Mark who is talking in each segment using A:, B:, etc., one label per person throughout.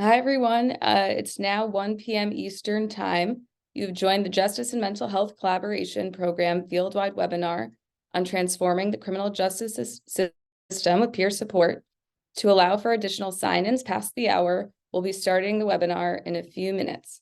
A: Hi, everyone. It's now 1 p.m. Eastern Time. You've joined the Justice and Mental Health Collaboration Program Fieldwide webinar on transforming the criminal justice system with peer support. To allow for additional sign-ins past the hour, we'll be starting the webinar in a few minutes.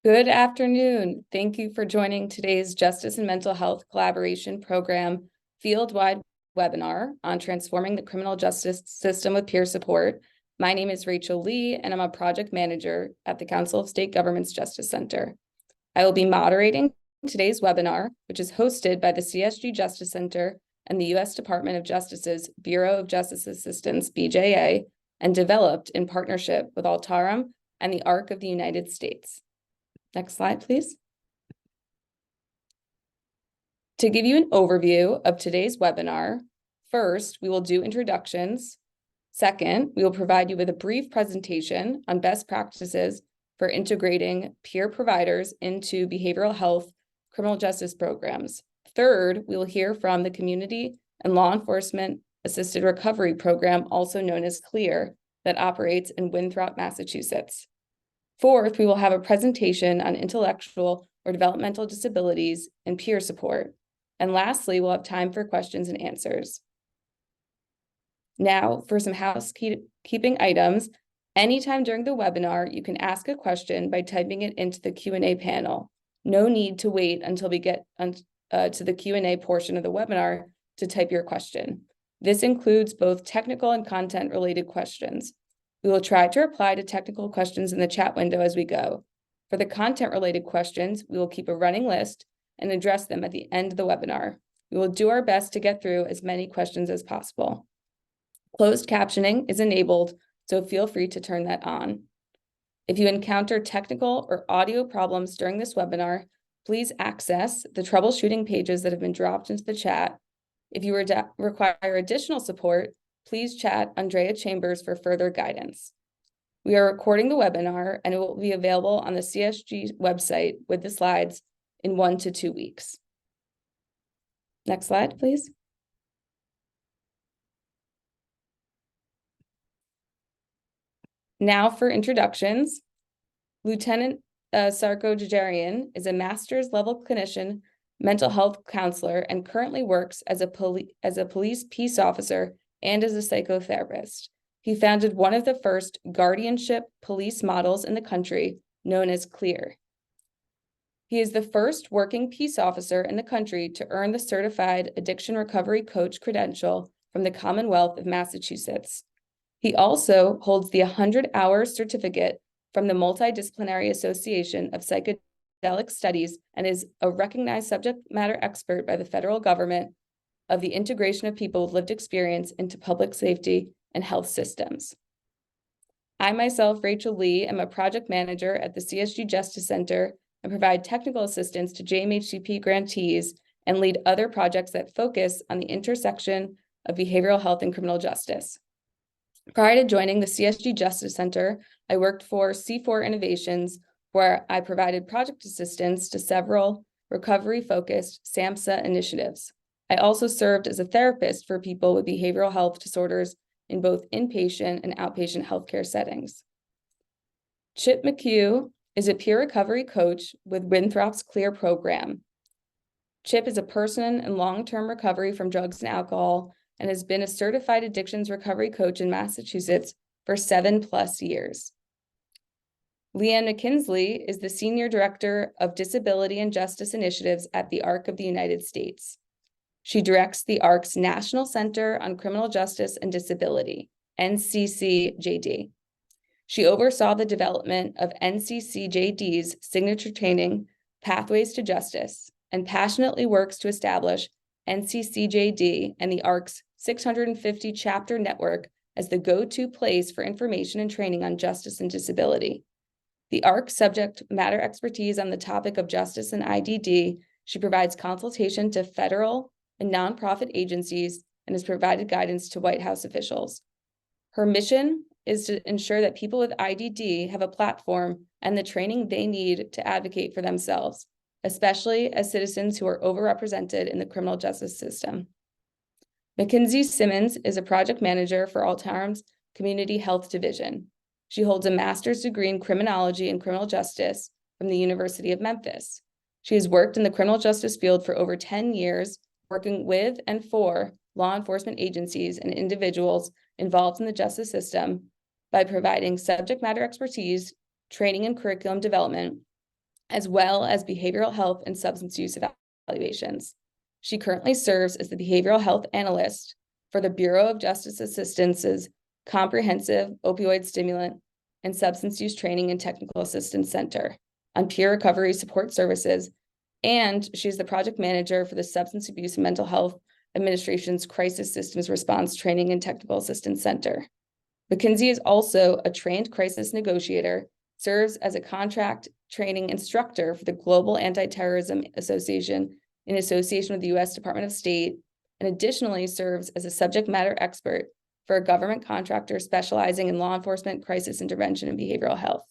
A: Good afternoon. Thank you for joining today's Justice and Mental Health Collaboration Program Fieldwide webinar on transforming the criminal justice system with peer support. My name is Rachel Lee, and I'm a project manager at the Council of State Governments Justice Center. I will be moderating today's webinar, which is hosted by the CSG Justice Center and the U.S. Department of Justice's Bureau of Justice Assistance, BJA, and developed in partnership with Altarum and the ARC of the United States. Next slide, please. To give you an overview of today's webinar, first, we will do introductions. Second, we will provide you with a brief presentation on best practices for integrating peer providers into behavioral health criminal justice programs. Third, we will hear from the Community and Law Enforcement Assisted Recovery Program, also known as CLEAR, that operates in Winthrop, Massachusetts. Fourth, we will have a presentation on intellectual or developmental disabilities and peer support. And lastly, we'll have time for questions and answers. Now, for some housekeeping items, anytime during the webinar, you can ask a question by typing it into the Q&A panel. No need to wait until we get to the Q&A portion of the webinar to type your question. This includes both technical and content-related questions. We will try to reply to technical questions in the chat window as we go. For the content-related questions, we will keep a running list and address them at the end of the webinar. We will do our best to get through as many questions as possible. Closed captioning is enabled, so feel free to turn that on. If you encounter technical or audio problems during this webinar, please access the troubleshooting pages that have been dropped into the chat. If you require additional support, please chat Andrea Chambers for further guidance. We are recording the webinar and it will be available on the CSG website with the slides in 1 to 2 weeks. Next slide, please. Now for introductions. Lieutenant Sarko Jajarian is a master's level clinician, mental health counselor, and currently works as a police peace officer and as a psychotherapist. He founded one of the first guardianship police models in the country, known as Clear. He is the first working peace officer in the country to earn the Certified Addiction Recovery Coach credential from the Commonwealth of Massachusetts. He also holds the 100-hour certificate from the Multidisciplinary Association of Psychedelic Studies and is a recognized subject matter expert by the federal government of the integration of people with lived experience into public safety and health systems. I myself, Rachel Lee, am a project manager at the CSG Justice Center and provide technical assistance to JMHCP grantees and lead other projects that focus on the intersection of behavioral health and criminal justice. Prior to joining the CSG Justice Center, I worked for C4 Innovations, where I provided project assistance to several recovery-focused SAMHSA initiatives. I also served as a therapist for people with behavioral health disorders in both inpatient and outpatient healthcare settings. Chip McHugh is a peer recovery coach with Winthrop's Clear program. Chip is a person in long-term recovery from drugs and alcohol and has been a certified addictions recovery coach in Massachusetts for 7+ years. Leanne McKinsley is the Senior Director of Disability and Justice Initiatives at the ARC of the United States. She directs the ARC's National Center on Criminal Justice and Disability, NCCJD. She oversaw the development of NCCJD's signature training, Pathways to Justice, and passionately works to establish NCCJD and the ARC's 650 chapter network as the go-to place for information and training on justice and disability. The ARC's subject matter expertise on the topic of justice and IDD, she provides consultation to federal and nonprofit agencies and has provided guidance to White House officials. Her mission is to ensure that people with IDD have a platform and the training they need to advocate for themselves, especially as citizens who are overrepresented in the criminal justice system. Mackenzie Simmons is a project manager for Altarum's Community Health Division. She holds a master's degree in criminology and criminal justice from the University of Memphis. She has worked in the criminal justice field for over 10 years, working with and for law enforcement agencies and individuals involved in the justice system by providing subject matter expertise, training and curriculum development, as well as behavioral health and substance use evaluations. She currently serves as the behavioral health analyst for the Bureau of Justice Assistance's Comprehensive Opioid Stimulant and Substance Use Training and Technical Assistance Center on Peer Recovery Support Services, and she's the project manager for the Substance Abuse and Mental Health Administration's Crisis Systems Response Training and Technical Assistance Center. Mackenzie is also a trained crisis negotiator, serves as a contract training instructor for the Global Anti-Terrorism Association in association with the U.S. Department of State, and additionally serves as a subject matter expert for a government contractor specializing in law enforcement, crisis intervention, and behavioral health.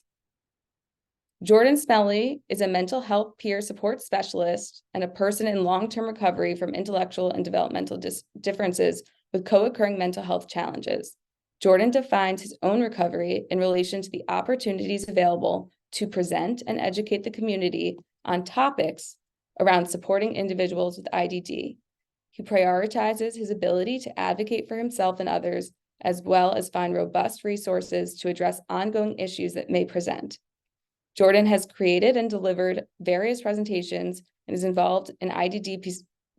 A: Jordan Smelly is a mental health peer support specialist and a person in long-term recovery from intellectual and developmental differences with co-occurring mental health challenges. Jordan defines his own recovery in relation to the opportunities available to present and educate the community on topics around supporting individuals with IDD. He prioritizes his ability to advocate for himself and others, as well as find robust resources to address ongoing issues that may present. Jordan has created and delivered various presentations and is involved in IDD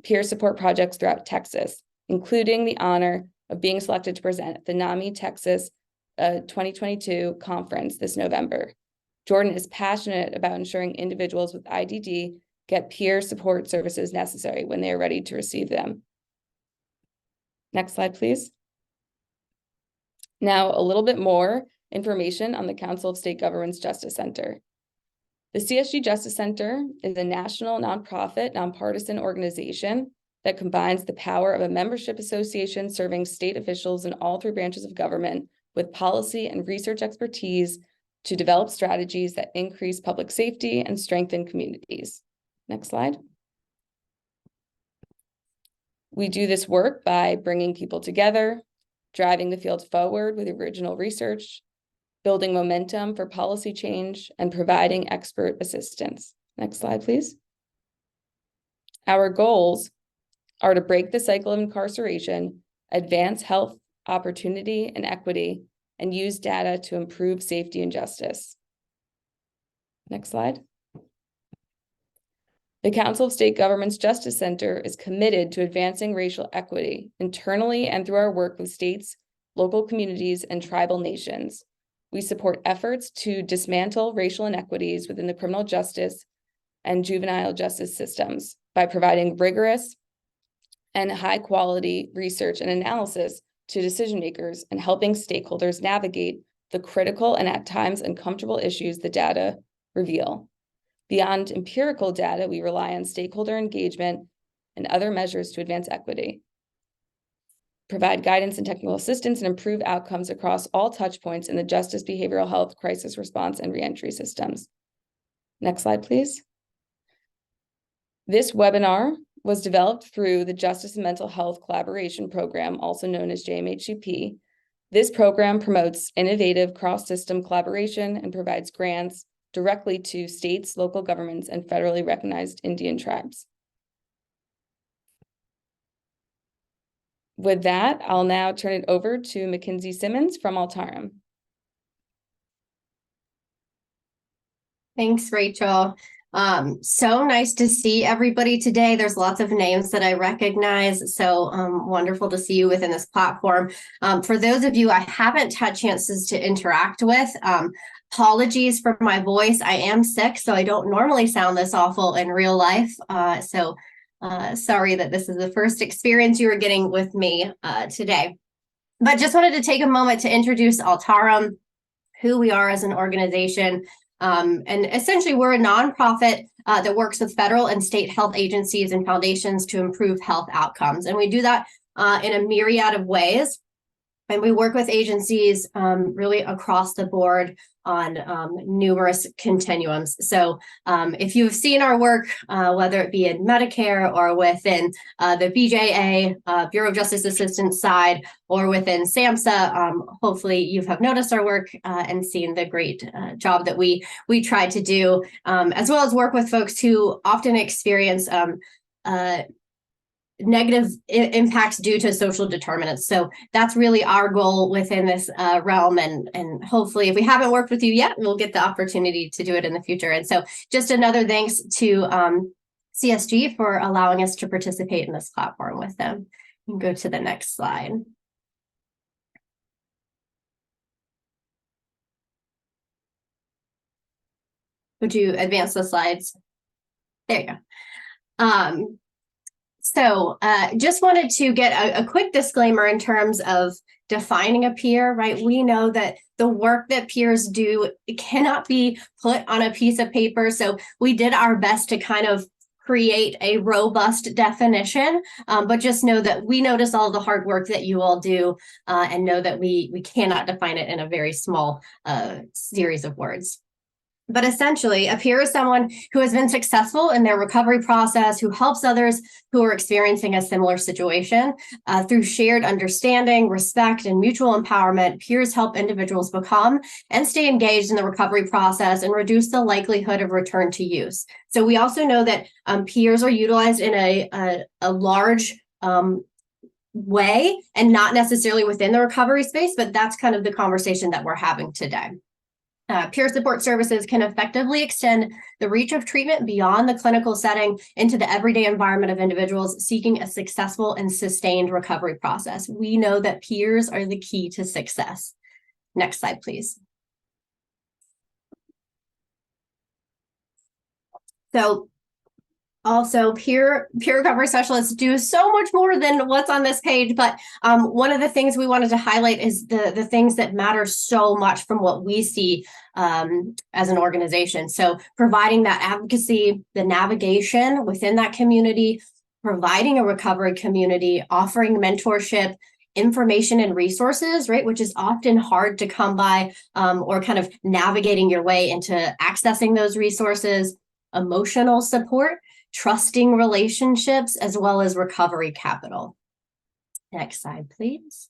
A: peer support projects throughout Texas, including the honor of being selected to present at the NAMI Texas 2022 conference this November. Jordan is passionate about ensuring individuals with IDD get peer support services necessary when they are ready to receive them. Next slide, please. Now, a little bit more information on the Council of State Governments Justice Center. The CSG Justice Center is a national nonprofit, nonpartisan organization that combines the power of a membership association serving state officials in all three branches of government with policy and research expertise to develop strategies that increase public safety and strengthen communities. Next slide. We do this work by bringing people together, driving the field forward with original research, building momentum for policy change, and providing expert assistance. Next slide, please. Our goals are to break the cycle of incarceration, advance health, opportunity, and equity, and use data to improve safety and justice. Next slide. The Council of State Governments Justice Center is committed to advancing racial equity internally and through our work with states, local communities, and tribal nations. We support efforts to dismantle racial inequities within the criminal justice and juvenile justice systems by providing rigorous and high-quality research and analysis to decision makers and helping stakeholders navigate the critical and at times uncomfortable issues the data reveal. Beyond empirical data, we rely on stakeholder engagement and other measures to advance equity, provide guidance and technical assistance, and improve outcomes across all touch points in the justice, behavioral health, crisis response, and reentry systems. Next slide, please. This webinar was developed through the Justice and Mental Health Collaboration Program, also known as JMHCP. This program promotes innovative cross-system collaboration and provides grants directly to states, local governments, and federally recognized Indian tribes. With that, I'll now turn it over to Mackenzie Simmons from Altarum.
B: Thanks, Rachel. So nice to see everybody today. There's lots of names that I recognize. So wonderful to see you within this platform. For those of you I haven't had chances to interact with, apologies for my voice. I am sick, so I don't normally sound this awful in real life. Sorry that this is the first experience you are getting with me today. But just wanted to take a moment to introduce Altarum, who we are as an organization. And essentially, we're a nonprofit that works with federal and state health agencies and foundations to improve health outcomes. And we do that in a myriad of ways. And we work with agencies really across the board on numerous continuums. So if you've seen our work, whether it be in Medicare or within the BJA, Bureau of Justice Assistance side, or within SAMHSA, hopefully you have noticed our work and seen the great job that we try to do, as well as work with folks who often experience negative impacts due to social determinants. So that's really our goal within this realm. And hopefully, if we haven't worked with you yet, we'll get the opportunity to do it in the future. And so just another thanks to CSG for allowing us to participate in this platform with them. You can go to the next slide. Would you advance the slides? There you go. So just wanted to get a quick disclaimer in terms of defining a peer, right? We know that the work that peers do cannot be put on a piece of paper. So we did our best to kind of create a robust definition, but just know that we notice all the hard work that you all do and know that we cannot define it in a very small series of words. But essentially, a peer is someone who has been successful in their recovery process, who helps others who are experiencing a similar situation. Through shared understanding, respect, and mutual empowerment, peers help individuals become and stay engaged in the recovery process and reduce the likelihood of return to use. So we also know that peers are utilized in a large way and not necessarily within the recovery space, but that's kind of the conversation that we're having today. Peer support services can effectively extend the reach of treatment beyond the clinical setting into the everyday environment of individuals seeking a successful and sustained recovery process. We know that peers are the key to success. Next slide, please. So also, peer recovery specialists do so much more than what's on this page, but one of the things we wanted to highlight is the things that matter so much from what we see as an organization. So providing that advocacy, the navigation within that community, providing a recovery community, offering mentorship, information and resources, right, which is often hard to come by, or kind of navigating your way into accessing those resources, emotional support, trusting relationships, as well as recovery capital. Next slide, please.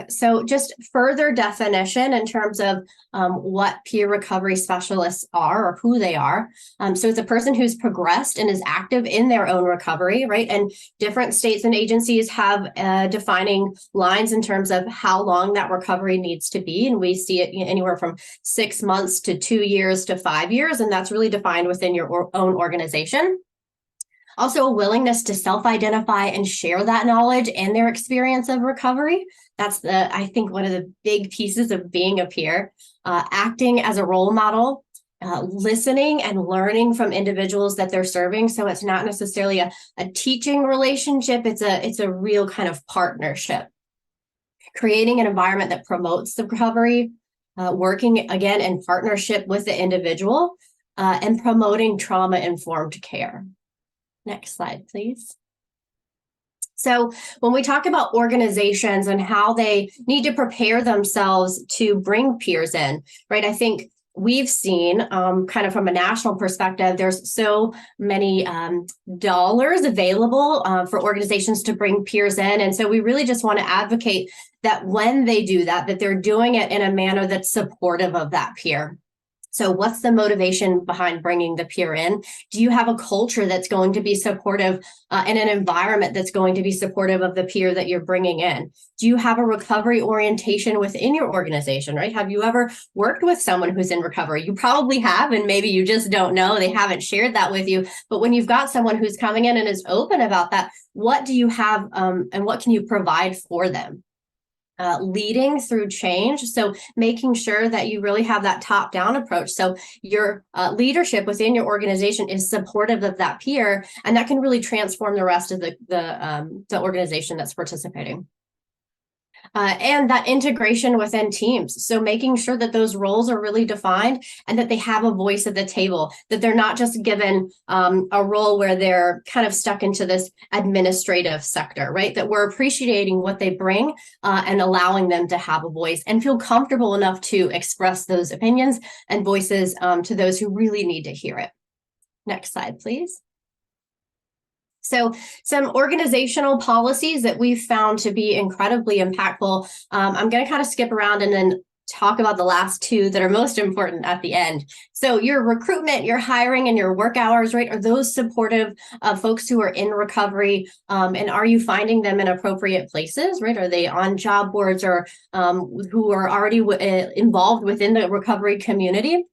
B: So just further definition in terms of what peer recovery specialists are or who they are. So it's a person who's progressed and is active in their own recovery, right? And different states and agencies have defining lines in terms of how long that recovery needs to be. And we see it anywhere from 6 months to 2 years to 5 years. And that's really defined within your own organization. Also, a willingness to self-identify and share that knowledge and their experience of recovery. That's I think, one of the big pieces of being a peer. Acting as a role model, listening and learning from individuals that they're serving. So it's not necessarily a teaching relationship. It's a real kind of partnership. Creating an environment that promotes the recovery, working again in partnership with the individual, and promoting trauma-informed care. Next slide, please. So when we talk about organizations and how they need to prepare themselves to bring peers in, right, I think we've seen kind of from a national perspective, there's so many dollars available for organizations to bring peers in. And so we really just want to advocate that when they do that, that they're doing it in a manner that's supportive of that peer. So what's the motivation behind bringing the peer in? Do you have a culture that's going to be supportive and an environment that's going to be supportive of the peer that you're bringing in? Do you have a recovery orientation within your organization, right? Have you ever worked with someone who's in recovery? You probably have, and maybe you just don't know. They haven't shared that with you. But when you've got someone who's coming in and is open about that, what do you have and what can you provide for them? Leading through change. So making sure that you really have that top-down approach. So your leadership within your organization is supportive of that peer, and that can really transform the rest of the organization that's participating. And that integration within teams. So making sure that those roles are really defined and that they have a voice at the table, that they're not just given a role where they're kind of stuck into this administrative sector, right? That we're appreciating what they bring and allowing them to have a voice and feel comfortable enough to express those opinions and voices to those who really need to hear it. Next slide, please. So some organizational policies that we've found to be incredibly impactful. I'm going to kind of skip around and then talk about the last two that are most important at the end. So your recruitment, your hiring, and your work hours, right? Are those supportive of folks who are in recovery? And are you finding them in appropriate places, right? Are they on job boards or who are already involved within the recovery community?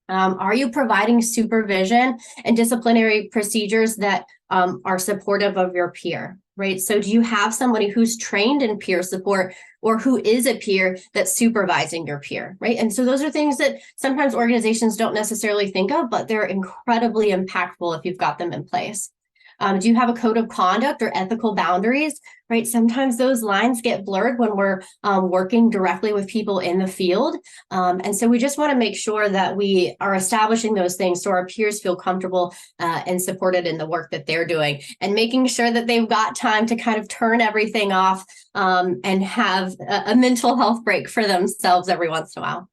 B: Are you providing supervision and disciplinary procedures that are supportive of your peer, right? So do you have somebody who's trained in peer support or who is a peer that's supervising your peer, right? And so those are things that sometimes organizations don't necessarily think of, but they're incredibly impactful if you've got them in place. Do you have a code of conduct or ethical boundaries, right? Sometimes those lines get blurred when we're working directly with people in the field. And so we just want to make sure that we are establishing those things so our peers feel comfortable and supported in the work that they're doing, and making sure that they've got time to kind of turn everything off and have a mental health break for themselves every once in a while.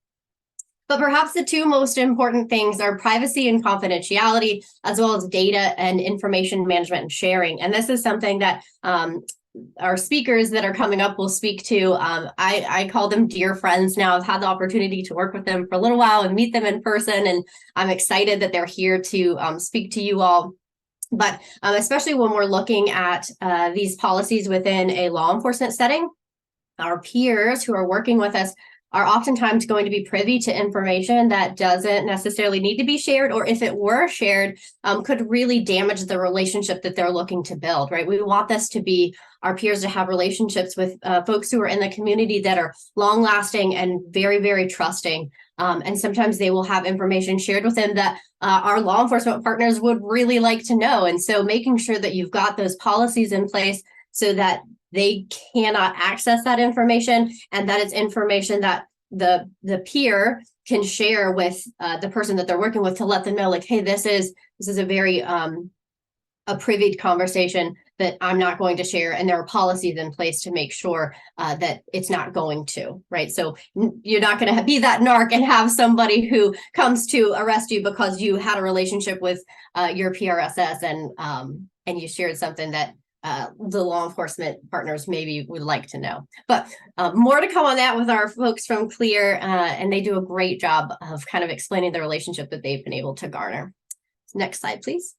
B: But perhaps the two most important things are privacy and confidentiality, as well as data and information management and sharing. And this is something that our speakers that are coming up will speak to. I call them dear friends now. I've had the opportunity to work with them for a little while and meet them in person, and I'm excited that they're here to speak to you all. But especially when we're looking at these policies within a law enforcement setting, our peers who are working with us are oftentimes going to be privy to information that doesn't necessarily need to be shared, or if it were shared, could really damage the relationship that they're looking to build, right? We want this to be our peers to have relationships with folks who are in the community that are long lasting and very, very trusting. And sometimes they will have information shared with them that our law enforcement partners would really like to know. And so making sure that you've got those policies in place so that they cannot access that information, and that it's information that the peer can share with the person that they're working with to let them know, like, hey, this is a very a privy conversation that I'm not going to share, and there are policies in place to make sure that it's not going to, right? So you're not going to be that narc and have somebody who comes to arrest you because you had a relationship with your PRSS and you shared something that the law enforcement partners maybe would like to know. But more to come on that with our folks from Clear, and they do a great job of kind of explaining the relationship that they've been able to garner. Next slide, please.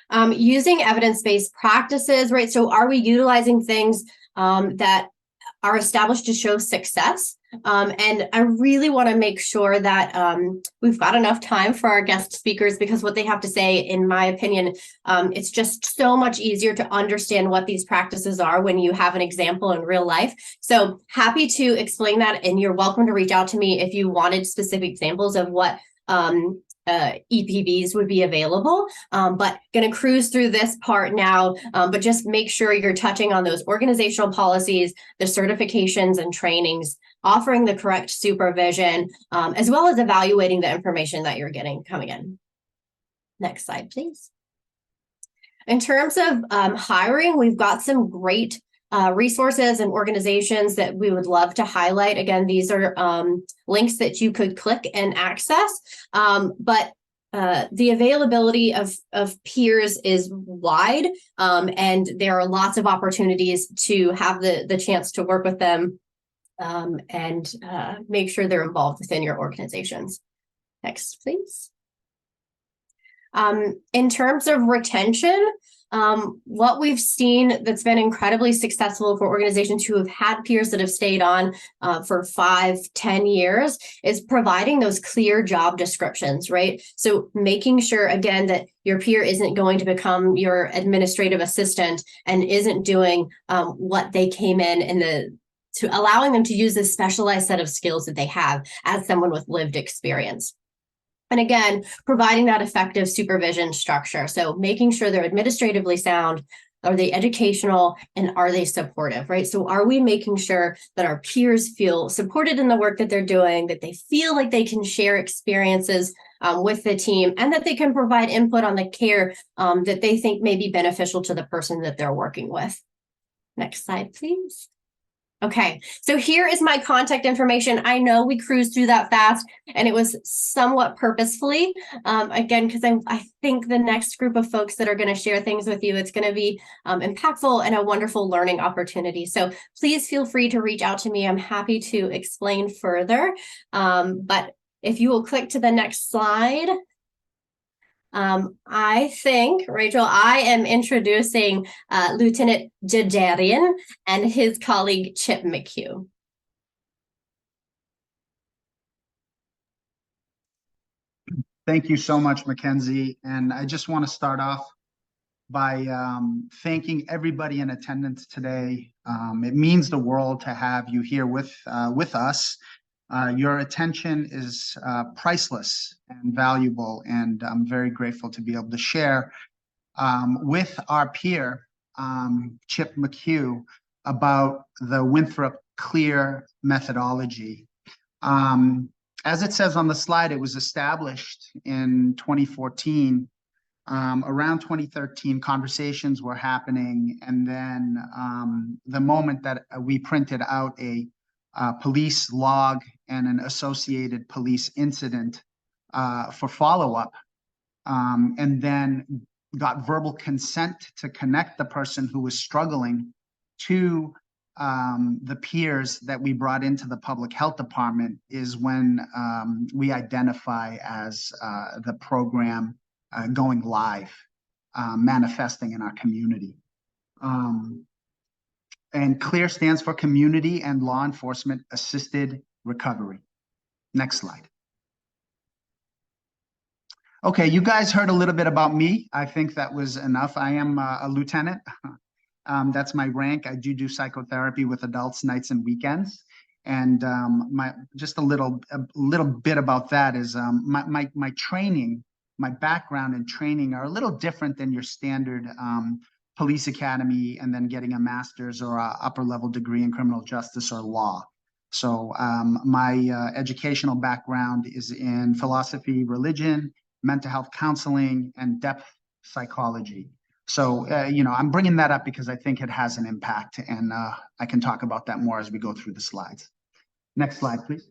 B: Using evidence-based practices, right? So are we utilizing things that are established to show success? And I really want to make sure that we've got enough time for our guest speakers, because what they have to say, in my opinion, it's just so much easier to understand what these practices are when you have an example in real life. So happy to explain that, and you're welcome to reach out to me if you wanted specific examples of what EPVs would be available, but going to cruise through this part now, but just make sure you're touching on those organizational policies, the certifications and trainings, offering the correct supervision, as well as evaluating the information that you're getting coming in. Next slide, please. In terms of hiring, we've got some great resources and organizations that we would love to highlight. Again, these are links that you could click and access, but the availability of peers is wide, and there are lots of opportunities to have the chance to work with them and make sure they're involved within your organizations. Next, please. In terms of retention, what we've seen that's been incredibly successful for organizations who have had peers that have stayed on for 5-10 years is providing those clear job descriptions, right? So making sure, again, that your peer isn't going to become your administrative assistant and isn't doing what they came in to allowing them to use this specialized set of skills that they have as someone with lived experience. And again, providing that effective supervision structure. So making sure they're administratively sound, are they educational, and are they supportive, right? So are we making sure that our peers feel supported in the work that they're doing, that they feel like they can share experiences with the team, and that they can provide input on the care that they think may be beneficial to the person that they're working with. Next slide, please. Okay, so here is my contact information. I know we cruised through that fast, and it was somewhat purposefully, again, because I think the next group of folks that are going to share things with you, it's going to be impactful and a wonderful learning opportunity. So please feel free to reach out to me. I'm happy to explain further. But if you will click to the next slide. I think, Rachel, I am introducing Lieutenant Jajarian and his colleague, Chip McHugh.
C: Thank you so much, Mackenzie. And I just want to start off by thanking everybody in attendance today. It means the world to have you here with us. Your attention is priceless and valuable, and I'm very grateful to be able to share with our peer, Chip McHugh, about the Winthrop Clear methodology. As it says on the slide, it was established in 2014. Around 2013, conversations were happening, and then the moment that we printed out a police log and an associated police incident for follow-up, and then got verbal consent to connect the person who was struggling to the peers that we brought into the public health department, is when we identify as the program going live, manifesting in our community. And CLEAR stands for Community and Law Enforcement Assisted Recovery. Next slide. Okay, you guys heard a little bit about me. I think that was enough. I am a lieutenant. That's my rank. I do psychotherapy with adults nights and weekends. And just a little bit about that is my training, my background and training are a little different than your standard police academy and then getting a master's or a upper level degree in criminal justice or law. So my educational background is in philosophy, religion, mental health counseling, and depth psychology. So, I'm bringing that up because I think it has an impact, and I can talk about that more as we go through the slides. Next slide, please.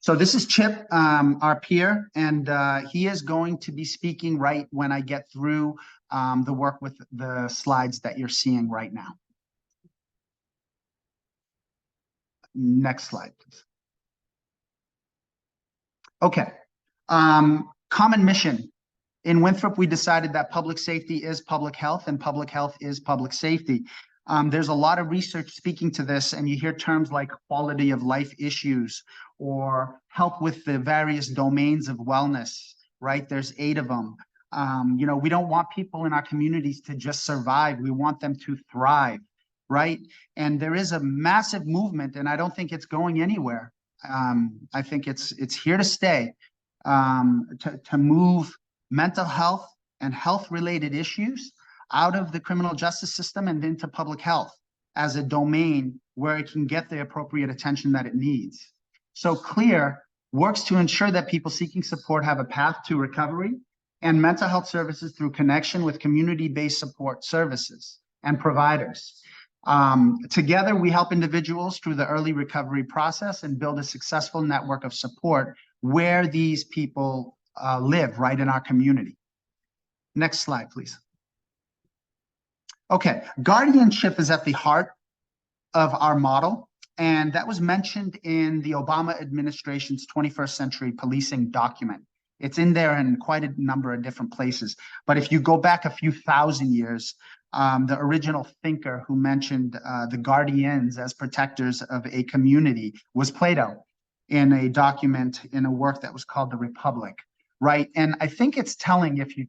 C: So this is Chip, our peer, and he is going to be speaking right when I get through the work with the slides that you're seeing right now. Next slide, please. Okay. Common mission. In Winthrop, we decided that public safety is public health and public health is public safety. There's a lot of research speaking to this, and you hear terms like quality of life issues or help with the various domains of wellness, right? There's 8 of them. We don't want people in our communities to just survive. We want them to thrive, right? And there is a massive movement, and I don't think it's going anywhere. I think it's here to stay, to move mental health and health-related issues out of the criminal justice system and into public health as a domain where it can get the appropriate attention that it needs. So CLEAR works to ensure that people seeking support have a path to recovery and mental health services through connection with community-based support services and providers. Together, we help individuals through the early recovery process and build a successful network of support where these people live, right in our community. Next slide, please. Okay, guardianship is at the heart of our model. And that was mentioned in the Obama administration's 21st Century Policing document. It's in there in quite a number of different places. But if you go back a few thousand years, the original thinker who mentioned the guardians as protectors of a community was Plato, in a document, in a work that was called The Republic, right? And I think it's telling if you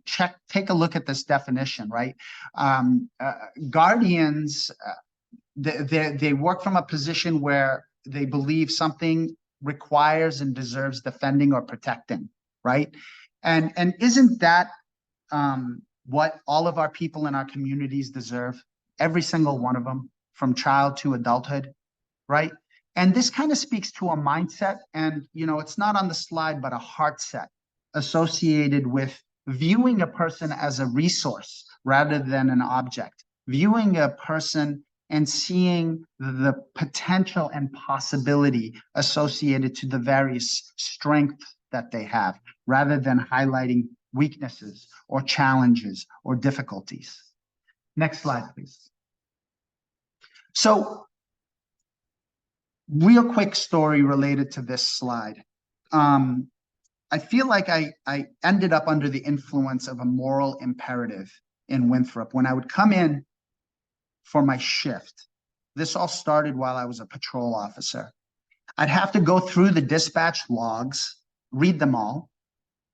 C: take a look at this definition, right? Guardians, they work from a position where they believe something requires and deserves defending or protecting, right? And isn't that what all of our people in our communities deserve? Every single one of them, from child to adulthood, right? And this kind of speaks to a mindset, and it's not on the slide, but a heart set associated with viewing a person as a resource rather than an object, viewing a person and seeing the potential and possibility associated to the various strengths that they have, rather than highlighting weaknesses or challenges or difficulties. Next slide, please. So, real quick story related to this slide. I feel like I ended up under the influence of a moral imperative in Winthrop. When I would come in for my shift, this all started while I was a patrol officer. I'd have to go through the dispatch logs, read them all,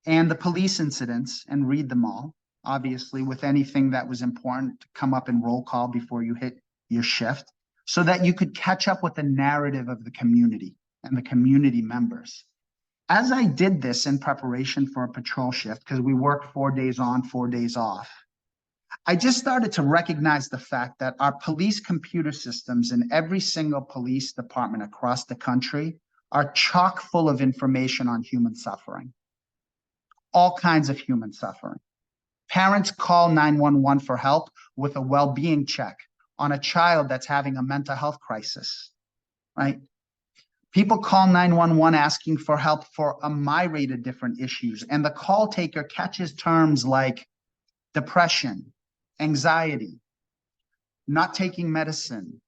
C: and the police incidents and read them all, obviously, with anything that was important to come up in roll call before you hit your shift, so that you could catch up with the narrative of the community and the community members. As I did this in preparation for a patrol shift, because we work 4 days on, 4 days off, I just started to recognize the fact that our police computer systems in every single police department across the country are chock full of information on human suffering. All kinds of human suffering. Parents call 911 for help with a well-being check on a child that's having a mental health crisis, right? People call 911 asking for help for a myriad of different issues, and the call taker catches terms like depression, anxiety, not taking medicine,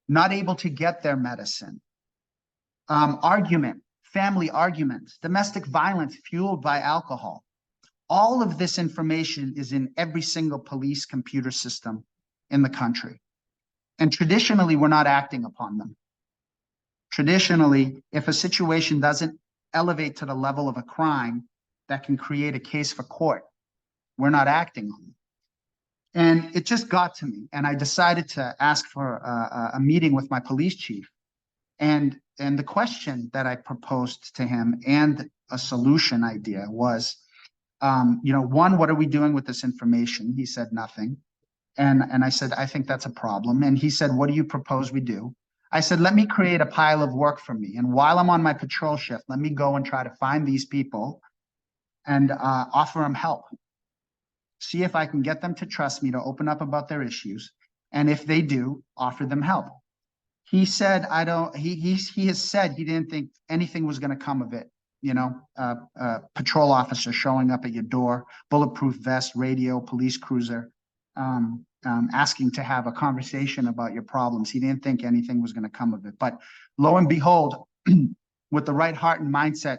C: not able to get their medicine, argument, family arguments, domestic violence fueled by alcohol. All of this information is in every single police computer system in the country. And traditionally, we're not acting upon them. Traditionally, if a situation doesn't elevate to the level of a crime that can create a case for court, we're not acting on it. And it just got to me, and I decided to ask for a meeting with my police chief. And the question that I proposed to him and a solution idea was, one, what are we doing with this information? He said nothing. And I said, I think that's a problem. And he said, what do you propose we do? I said, let me create a pile of work for me. And while I'm on my patrol shift, let me go and try to find these people and offer them help. See if I can get them to trust me, to open up about their issues. And if they do, offer them help. He said, he has said he didn't think anything was going to come of it. Patrol officer showing up at your door, bulletproof vest, radio, police cruiser, asking to have a conversation about your problems. He didn't think anything was going to come of it. But lo and behold, with the right heart and mindset,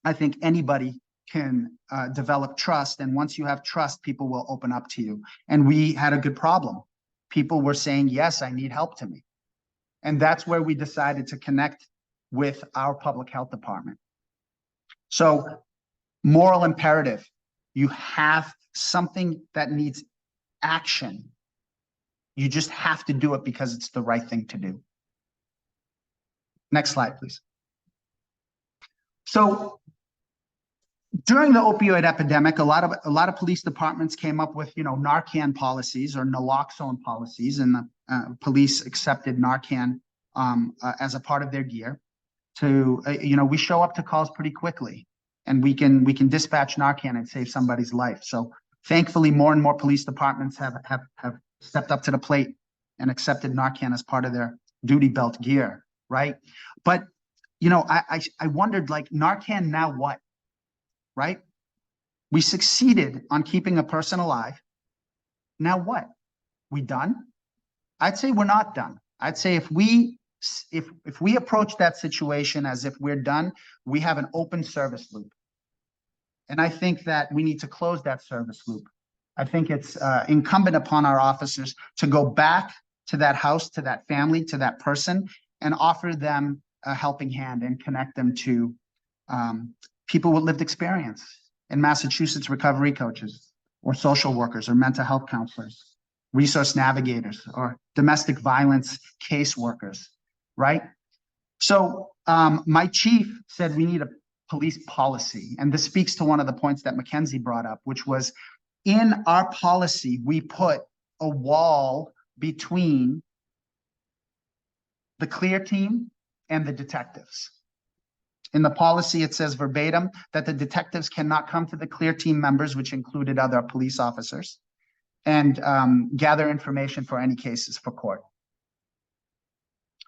C: I think anybody can develop trust. And once you have trust, people will open up to you. And we had a good problem. People were saying, yes, I need help to me. And that's where we decided to connect with our public health department. So, moral imperative, you have something that needs action. You just have to do it because it's the right thing to do. Next slide, please. So, during the opioid epidemic, a lot of police departments came up with, Narcan policies or naloxone policies, and the police accepted Narcan as a part of their gear. We show up to calls pretty quickly, and we can dispatch Narcan and save somebody's life. So thankfully, more and more police departments have stepped up to the plate and accepted Narcan as part of their duty belt gear, right? But I wondered, like, Narcan, now what? Right? We succeeded on keeping a person alive. Now what? We done? I'd say we're not done. I'd say if we approach that situation as if we're done, we have an open service loop. And I think that we need to close that service loop. I think it's incumbent upon our officers to go back to that house, to that family, to that person, and offer them a helping hand and connect them to people with lived experience. In Massachusetts, recovery coaches or social workers or mental health counselors, resource navigators or domestic violence caseworkers, right? So my chief said we need a police policy. And this speaks to one of the points that Mackenzie brought up, which was in our policy, we put a wall between the Clear team and the detectives. In the policy, it says verbatim that the detectives cannot come to the Clear team members, which included other police officers, and gather information for any cases for court.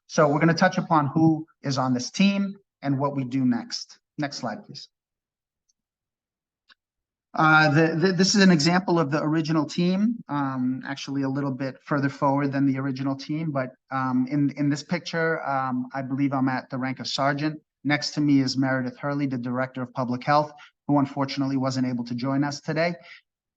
C: So we're going to touch upon who is on this team and what we do next. Next slide, please. This is an example of the original team, actually a little bit further forward than the original team, but in this picture, I believe I'm at the rank of sergeant. Next to me is Meredith Hurley, the Director of Public Health, who unfortunately wasn't able to join us today.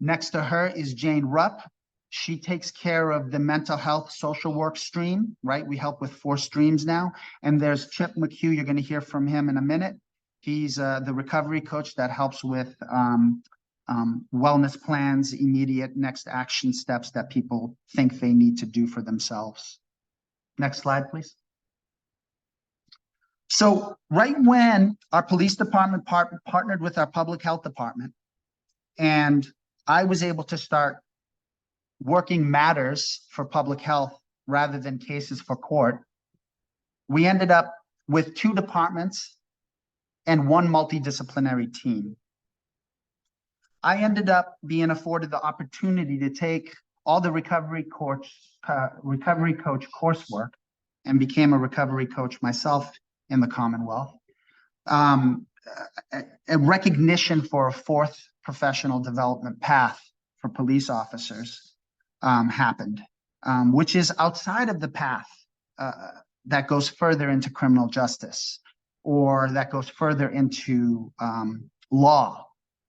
C: Next to her is Jane Rupp. She takes care of the mental health social work stream, right? We help with 4 streams now. And there's Chip McHugh. You're going to hear from him in a minute. He's the recovery coach that helps with wellness plans, immediate next action steps that people think they need to do for themselves. Next slide, please. So right when our police department partnered with our public health department, and I was able to start working matters for public health rather than cases for court, we ended up with 2 departments and 1 multidisciplinary team. I ended up being afforded the opportunity to take all the recovery coach coursework and became a recovery coach myself in the Commonwealth. A recognition for a 4th professional development path for police officers happened, which is outside of the path that goes further into criminal justice or that goes further into law,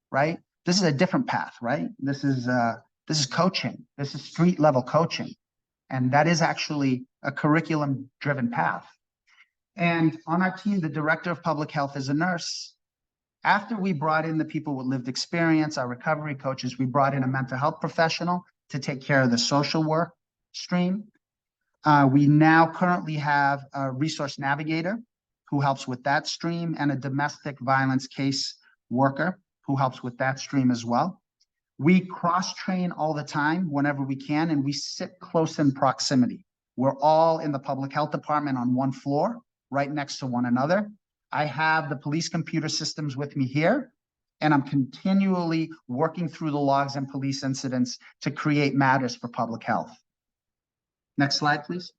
C: right? This is a different path, right? This is coaching. This is street level coaching. And that is actually a curriculum driven path. And on our team, the Director of Public Health is a nurse. After we brought in the people with lived experience, our recovery coaches, we brought in a mental health professional to take care of the social work stream. We now currently have a resource navigator who helps with that stream and a domestic violence case worker who helps with that stream as well. We cross-train all the time whenever we can, and we sit close in proximity. We're all in the public health department on 1 floor, right next to one another. I have the police computer systems with me here, and I'm continually working through the logs and police incidents to create matters for public health. Next slide, please.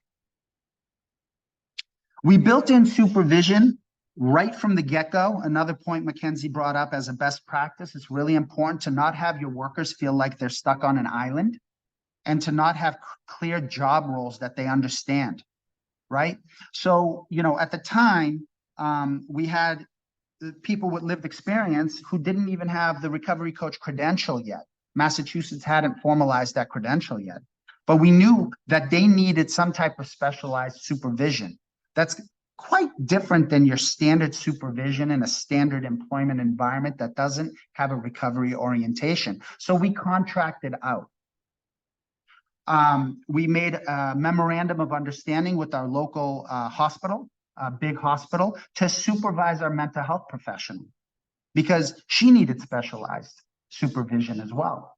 C: We built in supervision right from the get-go. Another point Mackenzie brought up as a best practice, it's really important to not have your workers feel like they're stuck on an island and to not have clear job roles that they understand, right? So, you know, at the time, we had people with lived experience who didn't even have the recovery coach credential yet. Massachusetts hadn't formalized that credential yet, but we knew that they needed some type of specialized supervision. That's quite different than your standard supervision in a standard employment environment that doesn't have a recovery orientation. So we contracted out. We made a memorandum of understanding with our local hospital, a big hospital, to supervise our mental health professional because she needed specialized supervision as well.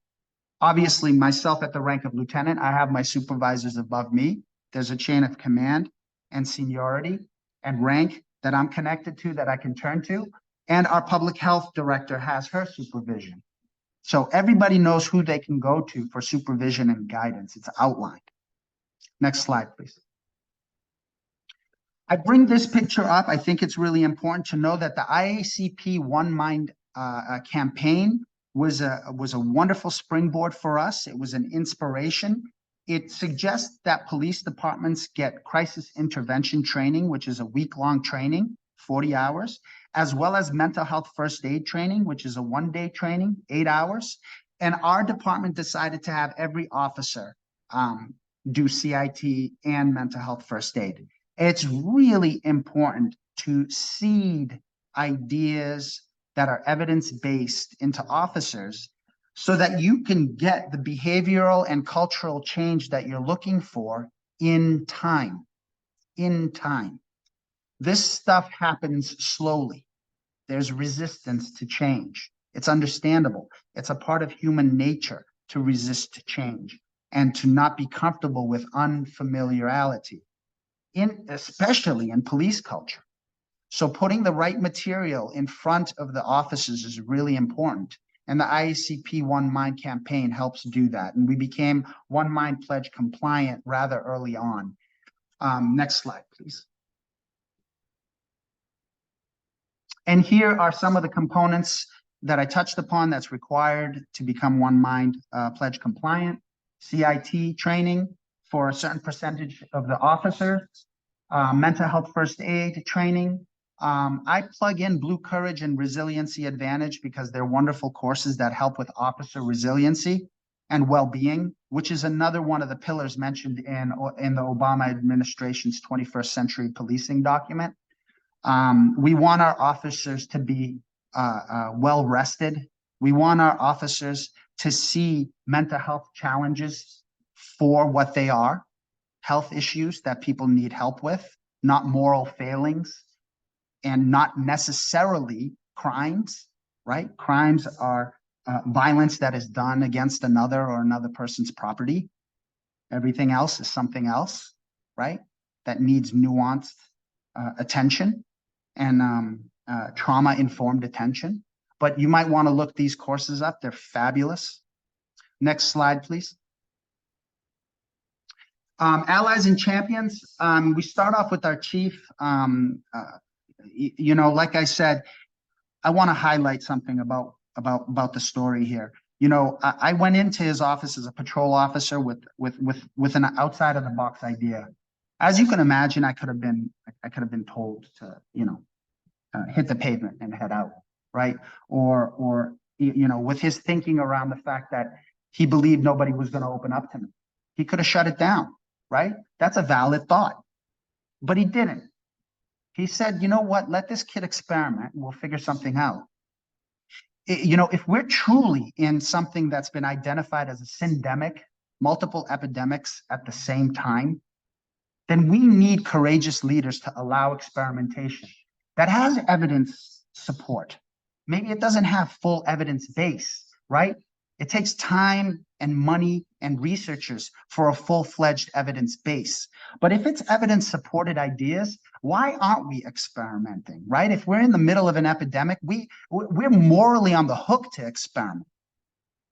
C: Obviously, myself at the rank of lieutenant, I have my supervisors above me. There's a chain of command and seniority and rank that I'm connected to that I can turn to. And our public health director has her supervision. So everybody knows who they can go to for supervision and guidance. It's outlined. Next slide, please. I bring this picture up. I think it's really important to know that the IACP One Mind campaign was a wonderful springboard for us. It was an inspiration. It suggests that police departments get crisis intervention training, which is a week-long training, 40 hours, as well as mental health first aid training, which is a one-day training, 8 hours. And our department decided to have every officer do CIT and mental health first aid. It's really important to seed ideas that are evidence-based into officers so that you can get the behavioral and cultural change that you're looking for in time. This stuff happens slowly. There's resistance to change. It's understandable. It's a part of human nature to resist change and to not be comfortable with unfamiliarity, especially in police culture. So putting the right material in front of the officers is really important. And the IACP One Mind campaign helps do that. And we became One Mind Pledge compliant rather early on. Next slide, please. And here are some of the components that I touched upon that's required to become One Mind Pledge compliant. CIT training for a certain percentage of the officers, mental health first aid training. I plug in Blue Courage and Resiliency Advantage because they're wonderful courses that help with officer resiliency and well-being, which is another one of the pillars mentioned in the Obama administration's 21st Century Policing document. We want our officers to be well-rested. We want our officers to see mental health challenges for what they are, health issues that people need help with, not moral failings, and not necessarily crimes, right? Crimes are violence that is done against another or another person's property. Everything else is something else, right? That needs nuanced attention and trauma-informed attention. But you might want to look these courses up. They're fabulous. Next slide, please. Allies and champions. We start off with our chief. You know, like I said, I want to highlight something about the story here. You know, I went into his office as a patrol officer with an outside of the box idea. As you can imagine, I could have been told to, you know, hit the pavement and head out, right? Or you know, with his thinking around the fact that he believed nobody was going to open up to me, he could have shut it down, right? That's a valid thought, but he didn't. He said, you know what? Let this kid experiment. We'll figure something out. You know, if we're truly in something that's been identified as a syndemic, multiple epidemics at the same time, then we need courageous leaders to allow experimentation that has evidence support. Maybe it doesn't have full evidence base, right? It takes time and money and researchers for a full-fledged evidence base. But if it's evidence-supported ideas, why aren't we experimenting, right? If we're in the middle of an epidemic, we're morally on the hook to experiment,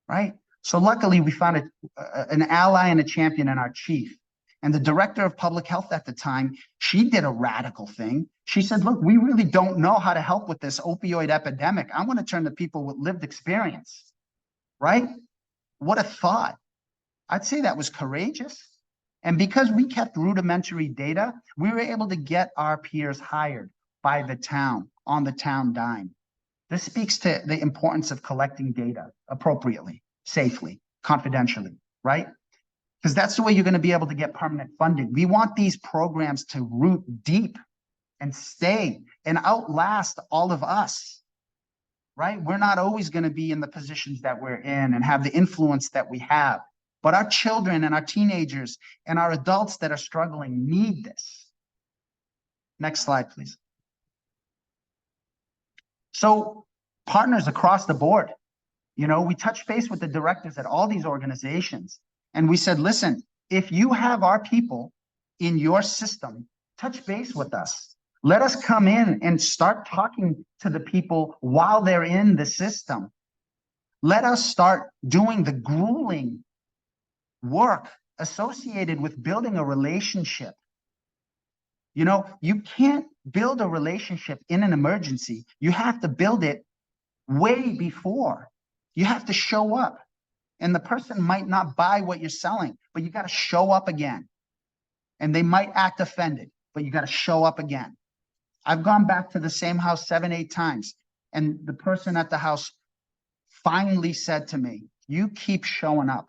C: right? So luckily, we found an ally and a champion in our chief. And the director of public health at the time, she did a radical thing. She said, look, we really don't know how to help with this opioid epidemic. I want to turn to people with lived experience, right? What a thought. I'd say that was courageous. And because we kept rudimentary data, we were able to get our peers hired by the town on the town dime. This speaks to the importance of collecting data appropriately, safely, confidentially, right? Because that's the way you're going to be able to get permanent funding. We want these programs to root deep and stay and outlast all of us, right? We're not always going to be in the positions that we're in and have the influence that we have. But our children and our teenagers and our adults that are struggling need this. Next slide, please. So partners across the board, you know, we touched base with the directors at all these organizations. And we said, listen, if you have our people in your system, touch base with us. Let us come in and start talking to the people while they're in the system. Let us start doing the grueling work associated with building a relationship. You know, you can't build a relationship in an emergency. You have to build it way before. You have to show up. And the person might not buy what you're selling, but you got to show up again. And they might act offended, but you got to show up again. I've gone back to the same house 7, 8 times. And the person at the house finally said to me, "You keep showing up.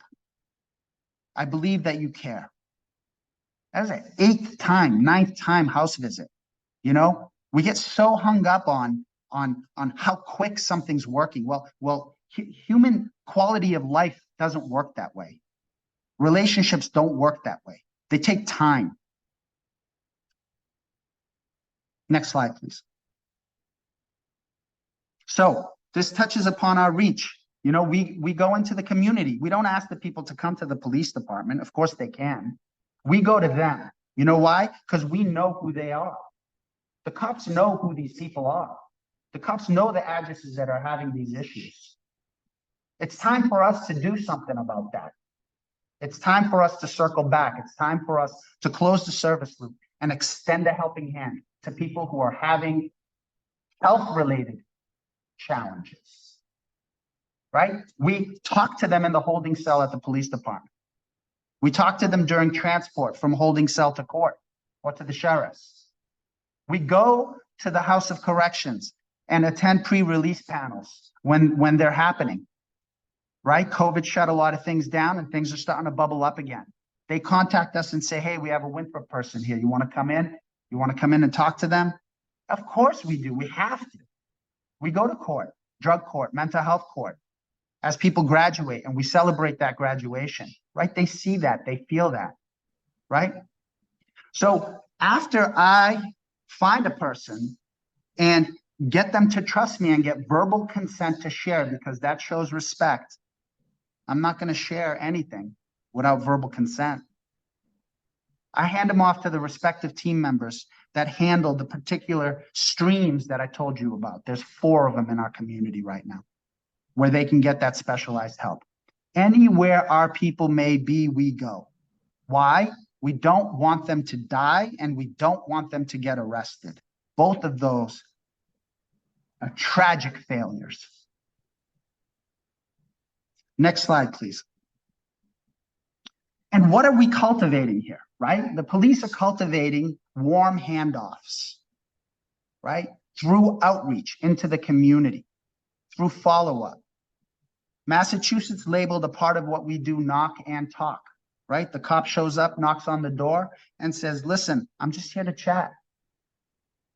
C: I believe that you care." That was an 8th time, 9th time house visit. You know, we get so hung up on how quick something's working. Well, human quality of life doesn't work that way. Relationships don't work that way. They take time. Next slide, please. So this touches upon our reach. You know, we go into the community. We don't ask the people to come to the police department. Of course they can. We go to them. You know why? Because we know who they are. The cops know who these people are. The cops know the addresses that are having these issues. It's time for us to do something about that. It's time for us to circle back. It's time for us to close the service loop and extend a helping hand to people who are having health-related challenges, right? We talk to them in the holding cell at the police department. We talk to them during transport from holding cell to court or to the sheriff's. We go to the House of Corrections and attend pre-release panels when they're happening, right? COVID shut a lot of things down and things are starting to bubble up again. They contact us and say, "Hey, we have a Winthrop person here. You want to come in? You want to come in and talk to them?" Of course we do. We have to. We go to court, drug court, mental health court, as people graduate, and we celebrate that graduation, right? They see that, they feel that, right? So after I find a person and get them to trust me and get verbal consent to share, because that shows respect, I'm not going to share anything without verbal consent. I hand them off to the respective team members that handle the particular streams that I told you about. There's 4 of them in our community right now where they can get that specialized help. Anywhere our people may be, we go. Why? We don't want them to die and we don't want them to get arrested. Both of those are tragic failures. Next slide, please. And what are we cultivating here, right? The police are cultivating warm handoffs, right? Through outreach into the community, through follow-up. Massachusetts labeled a part of what we do knock and talk, right? The cop shows up, knocks on the door and says, "Listen, I'm just here to chat."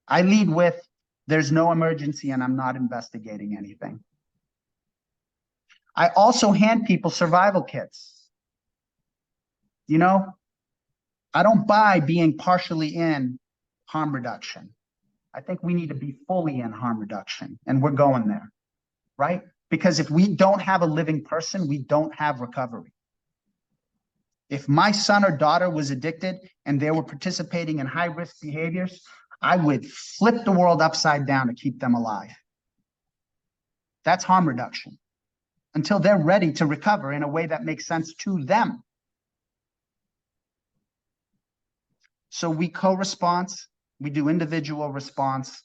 C: I lead with, "There's no emergency and I'm not investigating anything." I also hand people survival kits. You know, I don't buy being partially in harm reduction. I think we need to be fully in harm reduction, and we're going there, right? Because if we don't have a living person, we don't have recovery. If my son or daughter was addicted and they were participating in high-risk behaviors, I would flip the world upside down to keep them alive. That's harm reduction until they're ready to recover in a way that makes sense to them. So we co-response, we do individual response,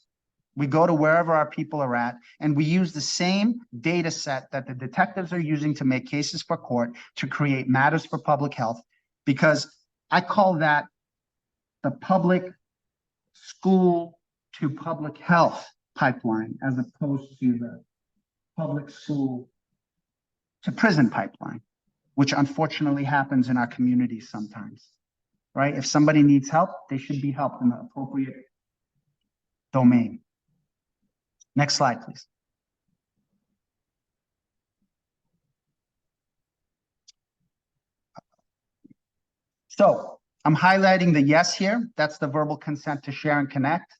C: we go to wherever our people are at, and we use the same data set that the detectives are using to make cases for court to create matters for public health, because I call that the public school to public health pipeline, as opposed to the public school to prison pipeline, which unfortunately happens in our communities sometimes. Right? If somebody needs help, they should be helped in the appropriate domain. Next slide, please. So I'm highlighting the yes here. That's the verbal consent to share and connect.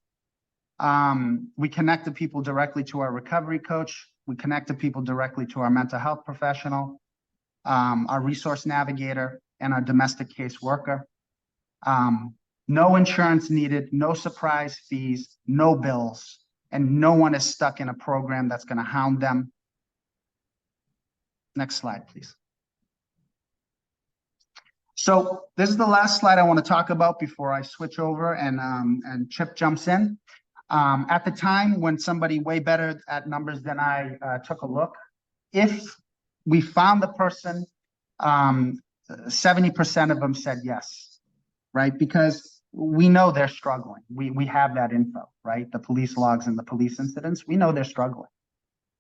C: We connect the people directly to our recovery coach. We connect the people directly to our mental health professional, our resource navigator, and our domestic case worker. No insurance needed, no surprise fees, no bills, and no one is stuck in a program that's going to hound them. Next slide, please. So this is the last slide I want to talk about before I switch over and Chip jumps in. At the time when somebody way better at numbers than I took a look, if we found the person, 70% of them said yes, right? Because we know they're struggling. We have that info, right? The police logs and the police incidents, we know they're struggling,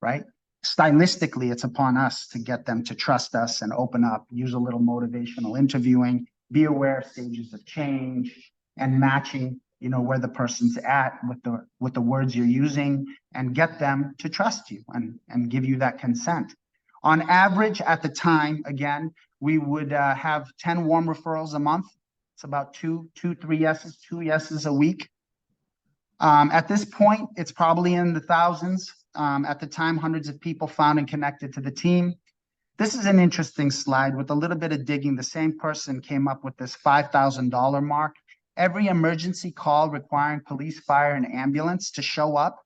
C: right? Stylistically, it's upon us to get them to trust us and open up, use a little motivational interviewing, be aware of stages of change and matching, you know, where the person's at with the words you're using, and get them to trust you and give you that consent. On average, at the time, again, we would have 10 warm referrals a month. It's about 2 yeses a week. At this point, it's probably in the thousands. At the time, hundreds of people found and connected to the team. This is an interesting slide. With a little bit of digging, the same person came up with this $5,000 mark. Every emergency call requiring police, fire, and ambulance to show up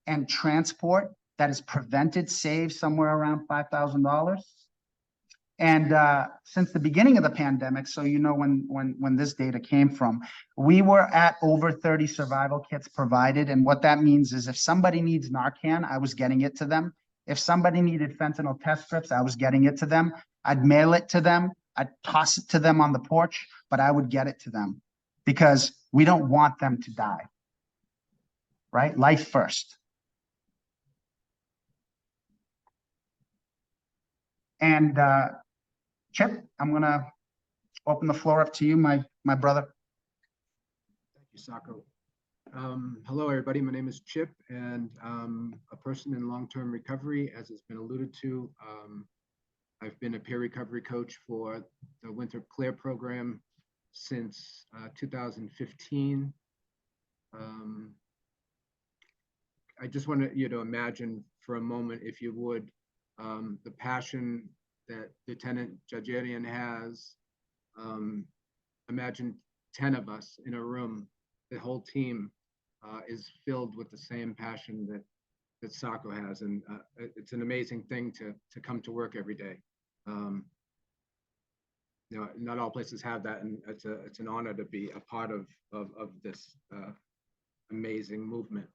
C: and transport that is prevented saves somewhere around $5,000. And since the beginning of the pandemic, so you know when this data came from, we were at over 30 survival kits provided. And what that means is if somebody needs Narcan, I was getting it to them. If somebody needed fentanyl test strips, I was getting it to them. I'd mail it to them. I'd toss it to them on the porch, but I would get it to them because we don't want them to die, right? Life first. And Chip, I'm going to open the floor up to you, my brother.
D: Thank you, Sacco. Hello, everybody. My name is Chip, and I'm a person in long-term recovery, as has been alluded to. I've been a peer recovery coach for the Winthrop Clear program since 2015. I just want you to imagine for a moment, if you would, the passion that Lieutenant Jajarian has. Imagine 10 of us in a room. The whole team is filled with the same passion that Sacco has, and it's an amazing thing to come to work every day. You know, not all places have that, and it's an honor to be a part of this amazing movement.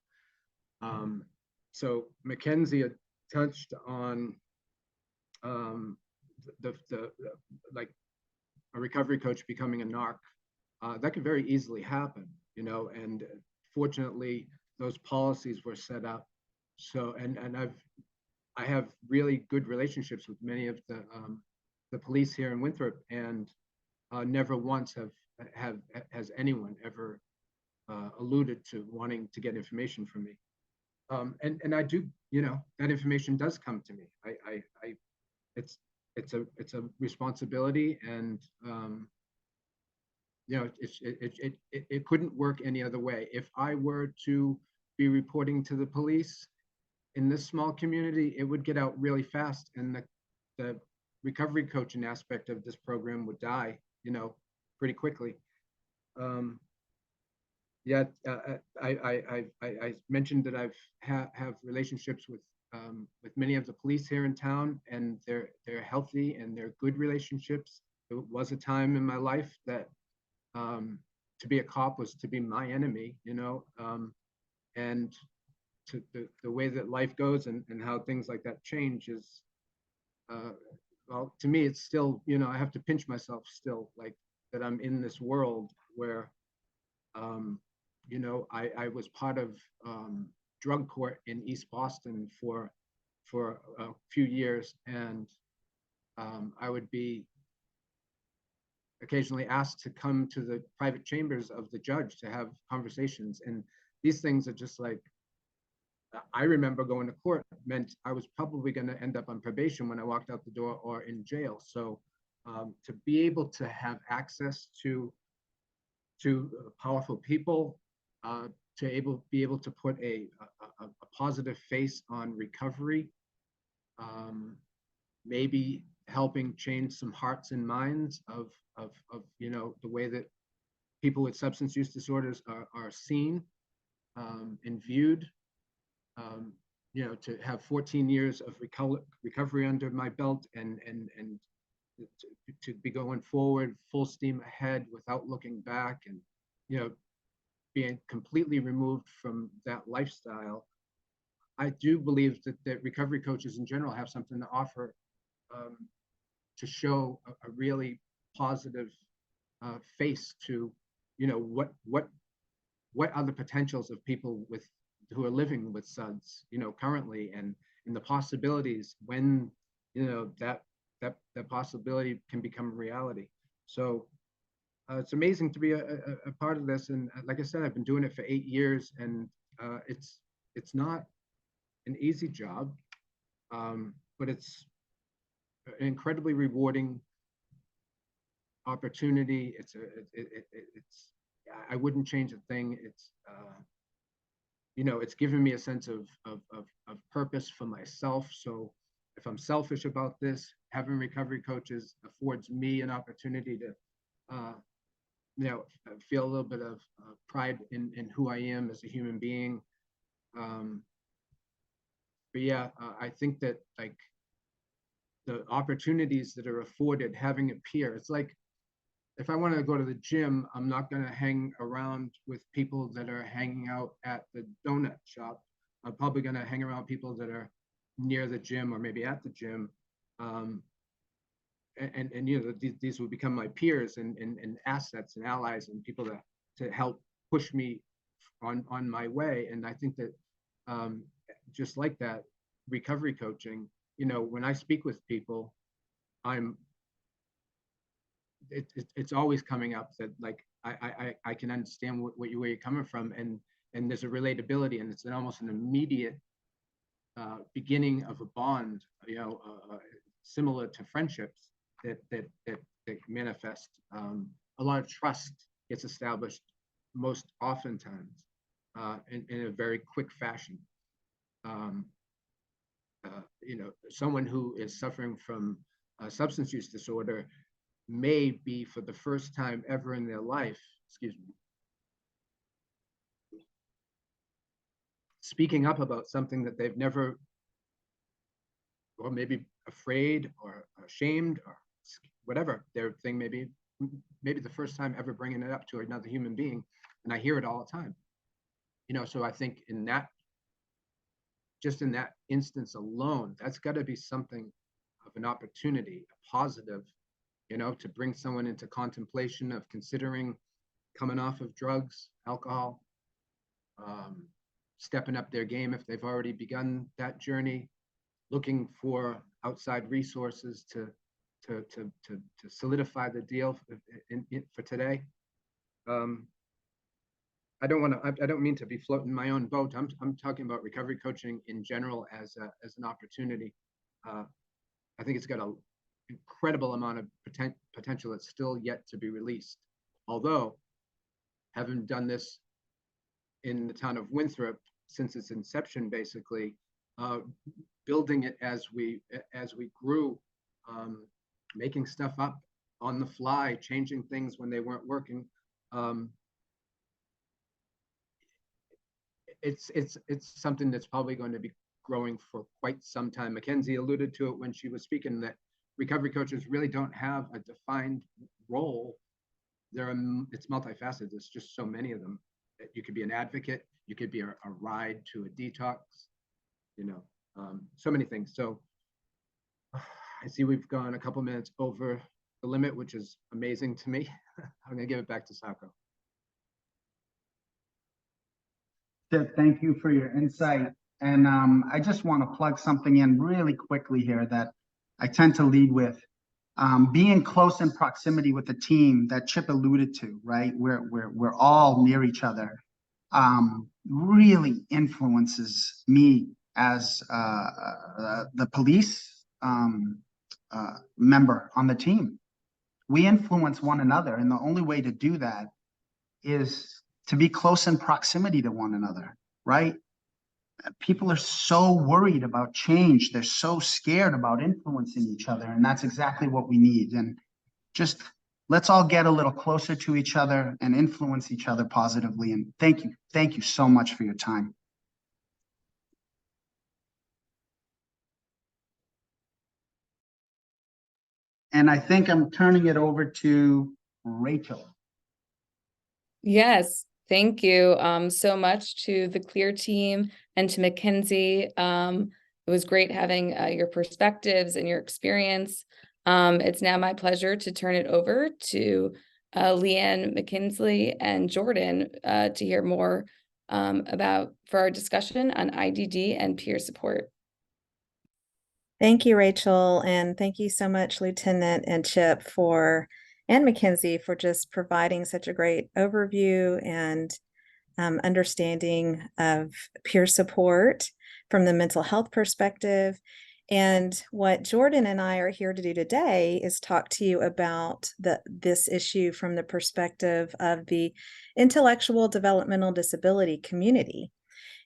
D: So Mackenzie had touched on the like a recovery coach becoming a narc. That could very easily happen, you know, and fortunately those policies were set up. So, and I have really good relationships with many of the police here in Winthrop, and never once has anyone ever alluded to wanting to get information from me. And I do, you know, that information does come to me. It's a responsibility, and you know, it couldn't work any other way. If I were to be reporting to the police in this small community, it would get out really fast, and the recovery coaching aspect of this program would die, you know, pretty quickly. Yeah, I mentioned that I've have relationships with many of the police here in town, and they're healthy and they're good relationships. There was a time in my life that to be a cop was to be my enemy, you know, and to the way that life goes and how things like that change is, well, to me, it's still, you know, I have to pinch myself still, like that I'm in this world where, you know, I was part of drug court in East Boston for a few years, and I would be occasionally asked to come to the private chambers of the judge to have conversations. And these things are just like, I remember going to court meant I was probably going to end up on probation when I walked out the door or in jail. So to be able to have access to powerful people, to be able to put a positive face on recovery, maybe helping change some hearts and minds of you know, the way that people with substance use disorders are seen and viewed. You know, to have 14 years of recovery under my belt, and to be going forward full steam ahead without looking back, and, you know, being completely removed from that lifestyle. I do believe that recovery coaches in general have something to offer to show a really positive face to, you know, what are the potentials of people who are living with SUDS, you know, currently, and the possibilities when, you know, that possibility can become reality. So it's amazing to be a part of this. And like I said, I've been doing it for 8 years, and it's not an easy job, but it's an incredibly rewarding opportunity. It's I wouldn't change a thing. It's you know, it's given me a sense of purpose for myself. So if I'm selfish about this, having recovery coaches affords me an opportunity to you know, feel a little bit of pride in who I am as a human being. But yeah, I think that, like, the opportunities that are afforded having a peer, it's like, if I want to go to the gym, I'm not going to hang around with people that are hanging out at the donut shop. I'm probably going to hang around people that are near the gym or maybe at the gym. And you know, these will become my peers and assets and allies and people to help push me on my way. And I think that just like that, recovery coaching, you know, when I speak with people, it's always coming up that, like, I can understand where you're coming from, and there's a relatability, and it's almost an immediate beginning of a bond, you know, similar to friendships that manifest. A lot of trust gets established most oftentimes in a very quick fashion. You know, someone who is suffering from a substance use disorder may be, for the first time ever in their life, speaking up about something that they've never, or maybe afraid or ashamed or whatever their thing may be, maybe the first time ever bringing it up to another human being. And I hear it all the time, you know. So I think in that, just in that instance alone, that's got to be something of an opportunity, a positive, you know, to bring someone into contemplation of considering coming off of drugs, alcohol, stepping up their game if they've already begun that journey, looking for outside resources to solidify the deal for today. I don't mean to be floating my own boat. I'm talking about recovery coaching in general as an opportunity. I think it's got an incredible amount of potential that's still yet to be released. Although, having done this in the town of Winthrop since its inception, basically, building it as we grew, making stuff up on the fly, changing things when they weren't working. It's something that's probably going to be growing for quite some time. Mackenzie alluded to it when she was speaking, that recovery coaches really don't have a defined role. It's multifaceted. There's just so many of them. You could be an advocate. You could be a ride to a detox. You know, so many things. So I see we've gone a couple minutes over the limit, which is amazing to me. I'm going to give it back to Sako.
C: Thank you for your insight. And I just want to plug something in really quickly here that I tend to lead with. Being close in proximity with the team that Chip alluded to, right? We're all near each other. Really influences me as the police member on the team. We influence one another, and the only way to do that is to be close in proximity to one another, right? People are so worried about change. They're so scared about influencing each other, and that's exactly what we need. And just let's all get a little closer to each other and influence each other positively. And thank you so much for your time. And I think I'm turning it over to Rachel.
A: Yes, thank you so much to the Clear team and to Mackenzie. It was great having your perspectives and your experience. It's now my pleasure to turn it over to Leanne McKinsley and Jordan to hear more for our discussion on IDD and peer support.
E: Thank you, Rachel, and thank you so much, Lieutenant and Chip and Mackenzie for just providing such a great overview and understanding of peer support from the mental health perspective. And what Jordan and I are here to do today is talk to you about this issue from the perspective of the intellectual developmental disability community.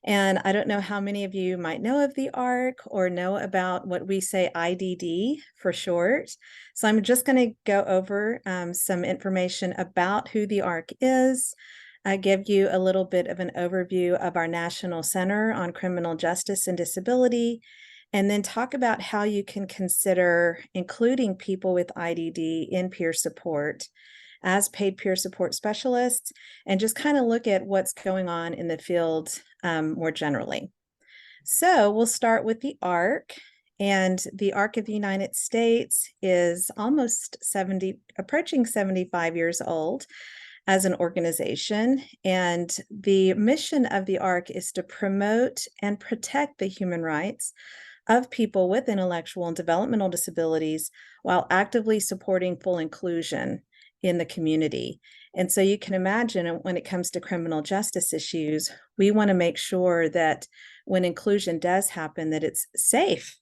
E: And I don't know how many of you might know of the ARC or know about what we say IDD for short. So I'm just going to go over some information about who the ARC is, give you a little bit of an overview of our National Center on Criminal Justice and Disability, and then talk about how you can consider including people with IDD in peer support as paid peer support specialists, and just kind of look at what's going on in the field more generally. So we'll start with the ARC, and the ARC of the United States is approaching 75 years old as an organization, and the mission of the ARC is to promote and protect the human rights of people with intellectual and developmental disabilities while actively supporting full inclusion in the community. And so you can imagine when it comes to criminal justice issues, we want to make sure that when inclusion does happen, that it's safe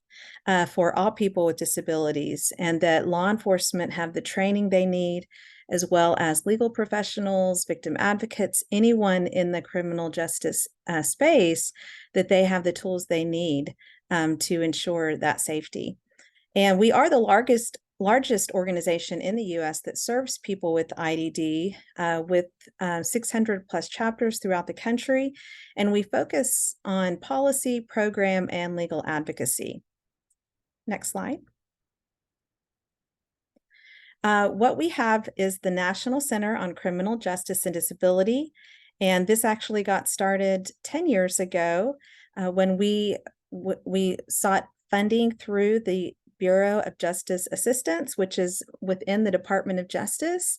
E: for all people with disabilities, and that law enforcement have the training they need, as well as legal professionals, victim advocates, anyone in the criminal justice space, that they have the tools they need to ensure that safety. And we are the largest organization in the U.S. that serves people with IDD, with 600 plus chapters throughout the country. And we focus on policy, program, and legal advocacy. Next slide. What we have is the National Center on Criminal Justice and Disability. And this actually got started 10 years ago when we sought funding through the Bureau of Justice Assistance, which is within the Department of Justice,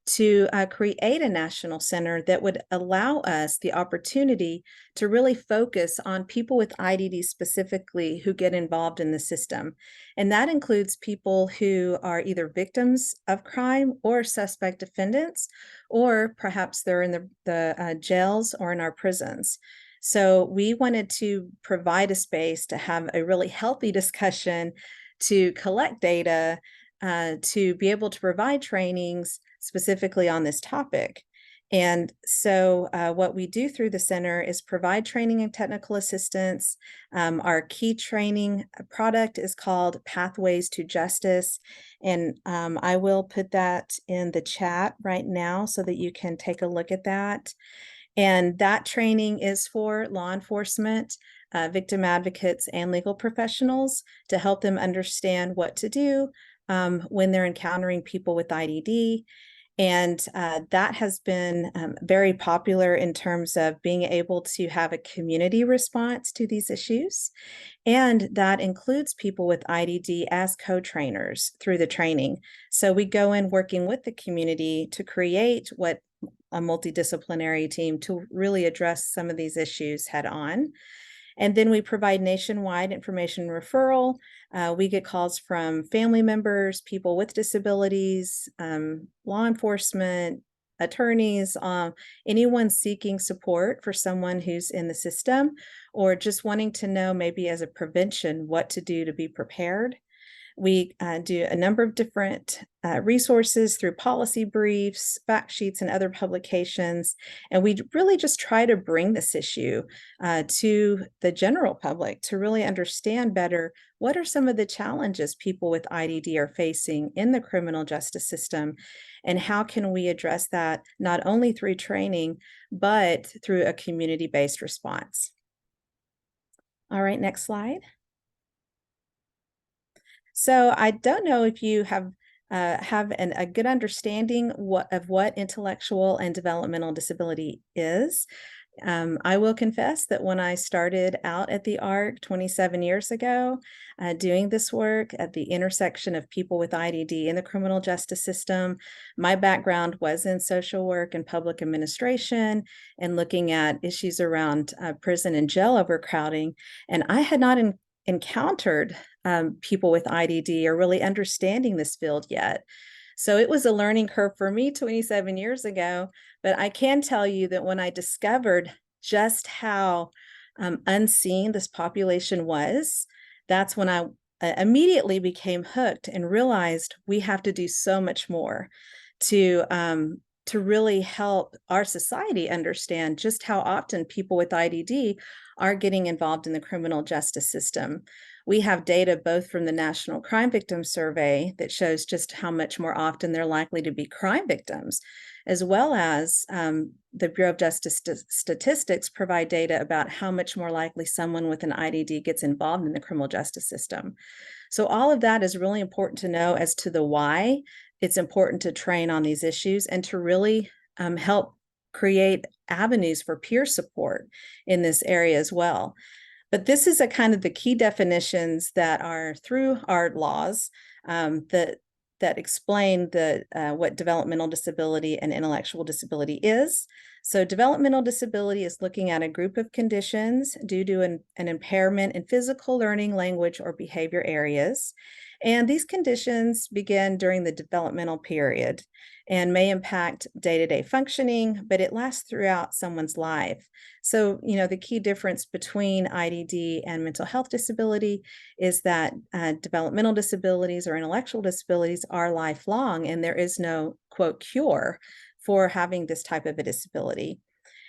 E: to create a national center that would allow us the opportunity to really focus on people with IDD specifically who get involved in the system. And that includes people who are either victims of crime or suspect defendants, or perhaps they're in the jails or in our prisons. So we wanted to provide a space to have a really healthy discussion, to collect data, to be able to provide trainings specifically on this topic. And so what we do through the center is provide training and technical assistance. Our key training product is called Pathways to Justice. And I will put that in the chat right now so that you can take a look at that. And that training is for law enforcement, victim advocates, and legal professionals to help them understand what to do when they're encountering people with IDD. And that has been very popular in terms of being able to have a community response to these issues. And that includes people with IDD as co-trainers through the training. So we go in working with the community to create a multidisciplinary team to really address some of these issues head on. And then we provide nationwide information referral. We get calls from family members, people with disabilities, law enforcement, attorneys, anyone seeking support for someone who's in the system, or just wanting to know maybe as a prevention what to do to be prepared. We do a number of different resources through policy briefs, fact sheets, and other publications. And we really just try to bring this issue to the general public to really understand better what are some of the challenges people with IDD are facing in the criminal justice system, and how can we address that not only through training, but through a community-based response. All right, next slide. So I don't know if you have a good understanding of what intellectual and developmental disability is. I will confess that when I started out at the ARC 27 years ago, doing this work at the intersection of people with IDD in the criminal justice system, my background was in social work and public administration and looking at issues around prison and jail overcrowding. And I had not encountered people with IDD or really understanding this field yet. So it was a learning curve for me 27 years ago, but I can tell you that when I discovered just how unseen this population was, that's when I immediately became hooked and realized we have to do so much more to really help our society understand just how often people with IDD are getting involved in the criminal justice system. We have data both from the National Crime Victim Survey that shows just how much more often they're likely to be crime victims, as well as the Bureau of Justice Statistics provide data about how much more likely someone with an IDD gets involved in the criminal justice system. So all of that is really important to know as to the why it's important to train on these issues and to really help create avenues for peer support in this area as well. But this is a kind of the key definitions that are through our laws that explain what developmental disability and intellectual disability is. So developmental disability is looking at a group of conditions due to an impairment in physical, learning, language, or behavior areas. And these conditions begin during the developmental period and may impact day-to-day functioning, but it lasts throughout someone's life. So, the key difference between IDD and mental health disability is that developmental disabilities or intellectual disabilities are lifelong, and there is no, quote, cure for having this type of a disability.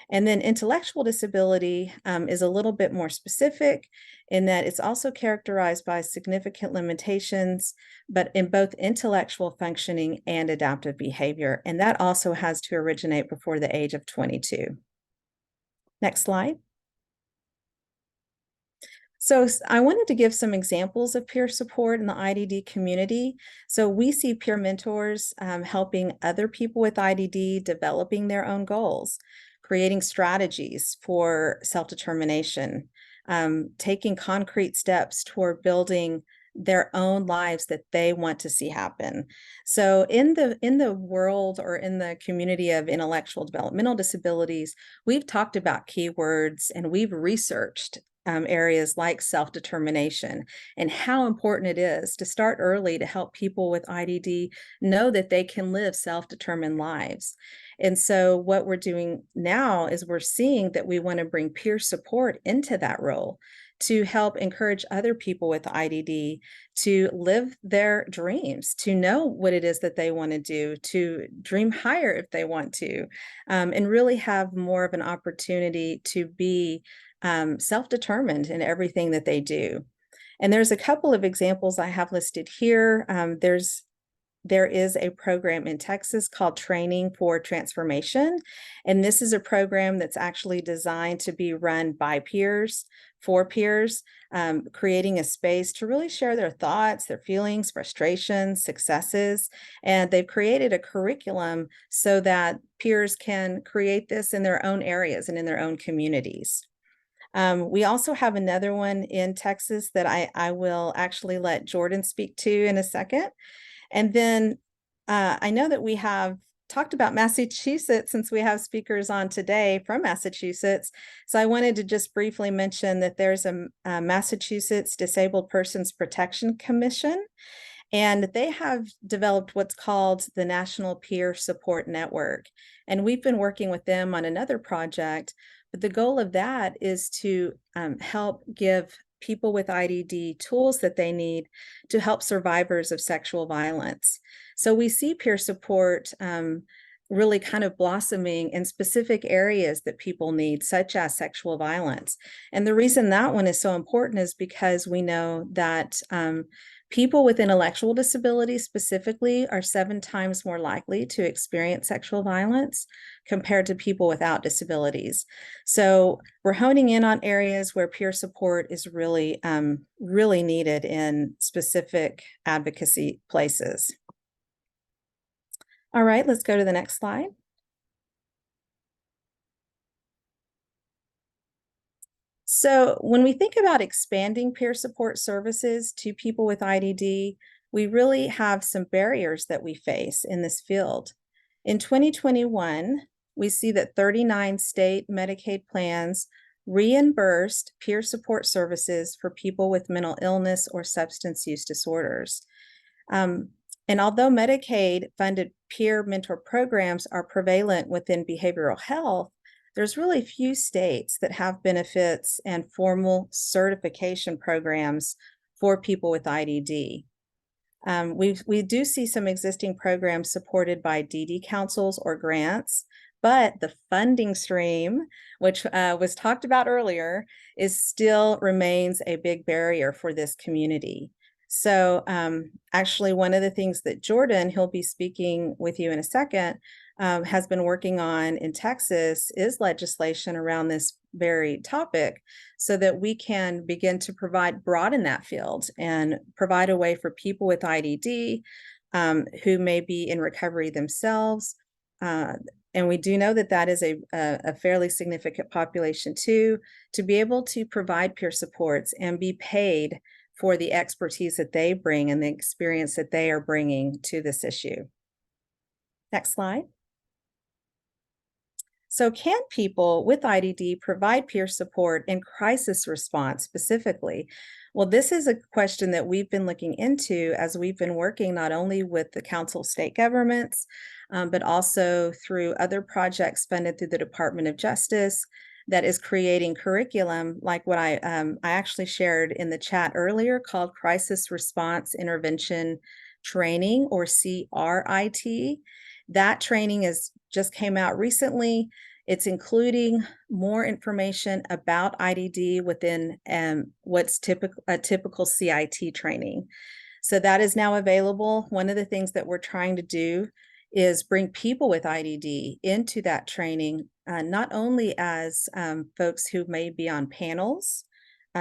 E: And then intellectual disability is a little bit more specific in that it's also characterized by significant limitations, but in both intellectual functioning and adaptive behavior. And that also has to originate before the age of 22. Next slide. So I wanted to give some examples of peer support in the IDD community. So we see peer mentors helping other people with IDD developing their own goals, creating strategies for self-determination, taking concrete steps toward building their own lives that they want to see happen. So in the world or in the community of intellectual developmental disabilities, we've talked about keywords and we've researched areas like self-determination and how important it is to start early to help people with IDD know that they can live self-determined lives. And so what we're doing now is we're seeing that we want to bring peer support into that role to help encourage other people with IDD to live their dreams, to know what it is that they want to do, to dream higher if they want to, and really have more of an opportunity to be self-determined in everything that they do. And there's a couple of examples I have listed here. There is a program in Texas called Training for Transformation. And this is a program that's actually designed to be run by peers, for peers, creating a space to really share their thoughts, their feelings, frustrations, successes. And they've created a curriculum so that peers can create this in their own areas and in their own communities. We also have another one in Texas that I will actually let Jordan speak to in a second. And then I know that we have talked about Massachusetts since we have speakers on today from Massachusetts. So I wanted to just briefly mention that there's a Massachusetts Disabled Persons Protection Commission, and they have developed what's called the National Peer Support Network. And we've been working with them on another project, but the goal of that is to help give people with IDD tools that they need to help survivors of sexual violence. So we see peer support really kind of blossoming in specific areas that people need, such as sexual violence. And the reason that one is so important is because we know that people with intellectual disabilities specifically are 7 times more likely to experience sexual violence compared to people without disabilities. So we're honing in on areas where peer support is really, really needed in specific advocacy places. All right, let's go to the next slide. So when we think about expanding peer support services to people with IDD, we really have some barriers that we face in this field. In 2021, we see that 39 state Medicaid plans reimbursed peer support services for people with mental illness or substance use disorders. And although Medicaid-funded peer mentor programs are prevalent within behavioral health, there's really few states that have benefits and formal certification programs for people with IDD. We do see some existing programs supported by DD councils or grants, but the funding stream, which was talked about earlier, still remains a big barrier for this community. So actually, one of the things that Jordan, he'll be speaking with you in a second, has been working on in Texas is legislation around this very topic so that we can begin to broaden that field and provide a way for people with IDD who may be in recovery themselves. And we do know that that is a fairly significant population too, to be able to provide peer supports and be paid for the expertise that they bring and the experience that they are bringing to this issue. Next slide. So can people with IDD provide peer support in crisis response specifically? Well, this is a question that we've been looking into as we've been working not only with the Council of State Governments, but also through other projects funded through the Department of Justice that is creating curriculum like what I actually shared in the chat earlier called Crisis Response Intervention Training, or CRIT. That training just came out recently. It's including more information about IDD within what's a typical CIT training. So that is now available. One of the things that we're trying to do is bring people with IDD into that training, not only as folks who may be on panels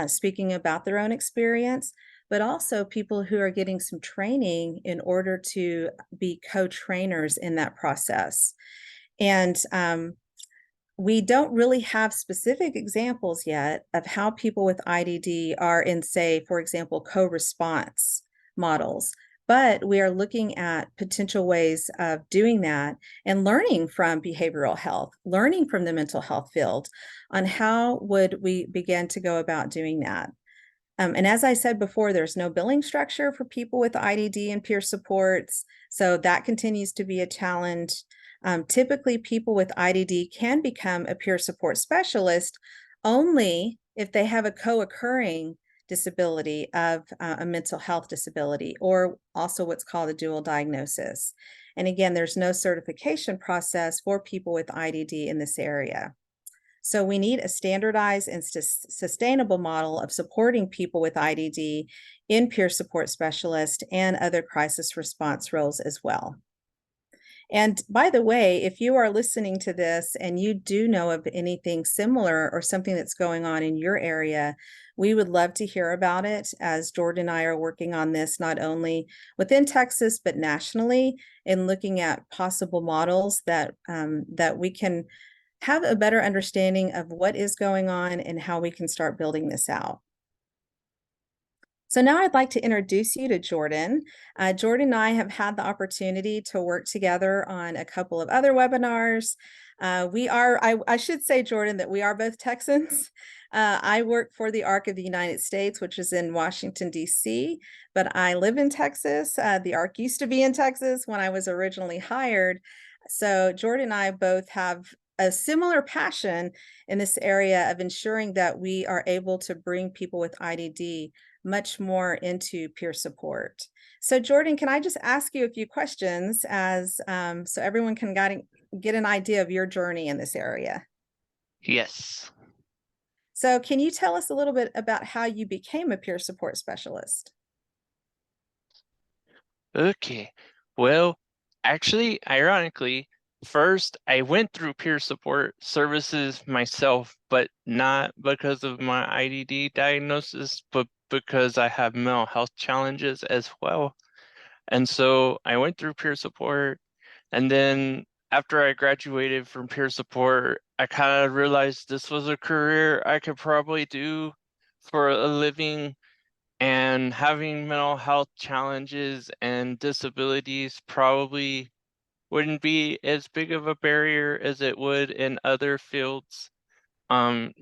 E: speaking about their own experience, but also people who are getting some training in order to be co-trainers in that process. And we don't really have specific examples yet of how people with IDD are in, say, for example, co-response models. But we are looking at potential ways of doing that and learning from behavioral health, learning from the mental health field on how would we begin to go about doing that. And as I said before, there's no billing structure for people with IDD and peer supports, so that continues to be a challenge. Typically, people with IDD can become a peer support specialist only if they have a co-occurring disability of a mental health disability, or also what's called a dual diagnosis. And again, there's no certification process for people with IDD in this area. So we need a standardized and sustainable model of supporting people with IDD in peer support specialist and other crisis response roles as well. And by the way, if you are listening to this and you do know of anything similar or something that's going on in your area, we would love to hear about it, as Jordan and I are working on this not only within Texas, but nationally, in looking at possible models that we can have a better understanding of what is going on and how we can start building this out. So now I'd like to introduce you to Jordan. Jordan and I have had the opportunity to work together on a couple of other webinars. I should say, Jordan, that we are both Texans. I work for the ARC of the United States, which is in Washington, D.C., but I live in Texas. The ARC used to be in Texas when I was originally hired. So Jordan and I both have a similar passion in this area of ensuring that we are able to bring people with IDD much more into peer support. So Jordan, can I just ask you a few questions as so everyone can get an idea of your journey in this area?
F: Yes.
E: So can you tell us a little bit about how you became a peer support specialist?
F: Okay. Well, actually, ironically, first I went through peer support services myself, but not because of my IDD diagnosis, but because I have mental health challenges as well. And so I went through peer support, and then after I graduated from peer support, I kind of realized this was a career I could probably do for a living, and having mental health challenges and disabilities probably wouldn't be as big of a barrier as it would in other fields.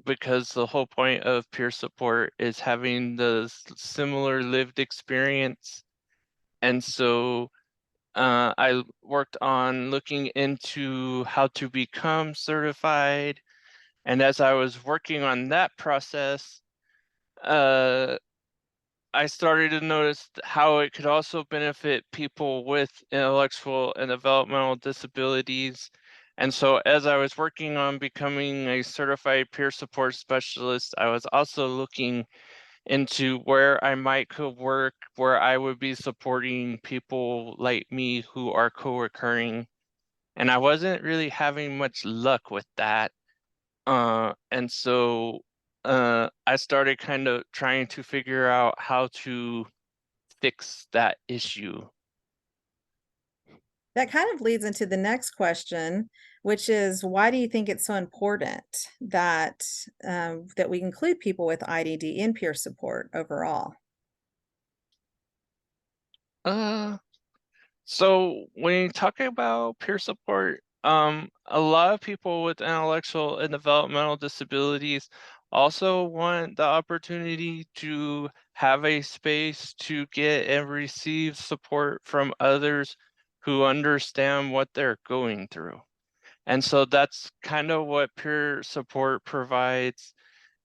F: Because the whole point of peer support is having the similar lived experience. And so I worked on looking into how to become certified. And as I was working on that process, I started to notice how it could also benefit people with intellectual and developmental disabilities. And so as I was working on becoming a certified peer support specialist, I was also looking into where I might could work, where I would be supporting people like me who are co-occurring. And I wasn't really having much luck with that. And so I started kind of trying to figure out how to fix that issue.
E: That kind of leads into the next question, which is, why do you think it's so important that that we include people with IDD in peer support overall?
F: So when you talk about peer support, a lot of people with intellectual and developmental disabilities also want the opportunity to have a space to get and receive support from others who understand what they're going through. And so that's kind of what peer support provides.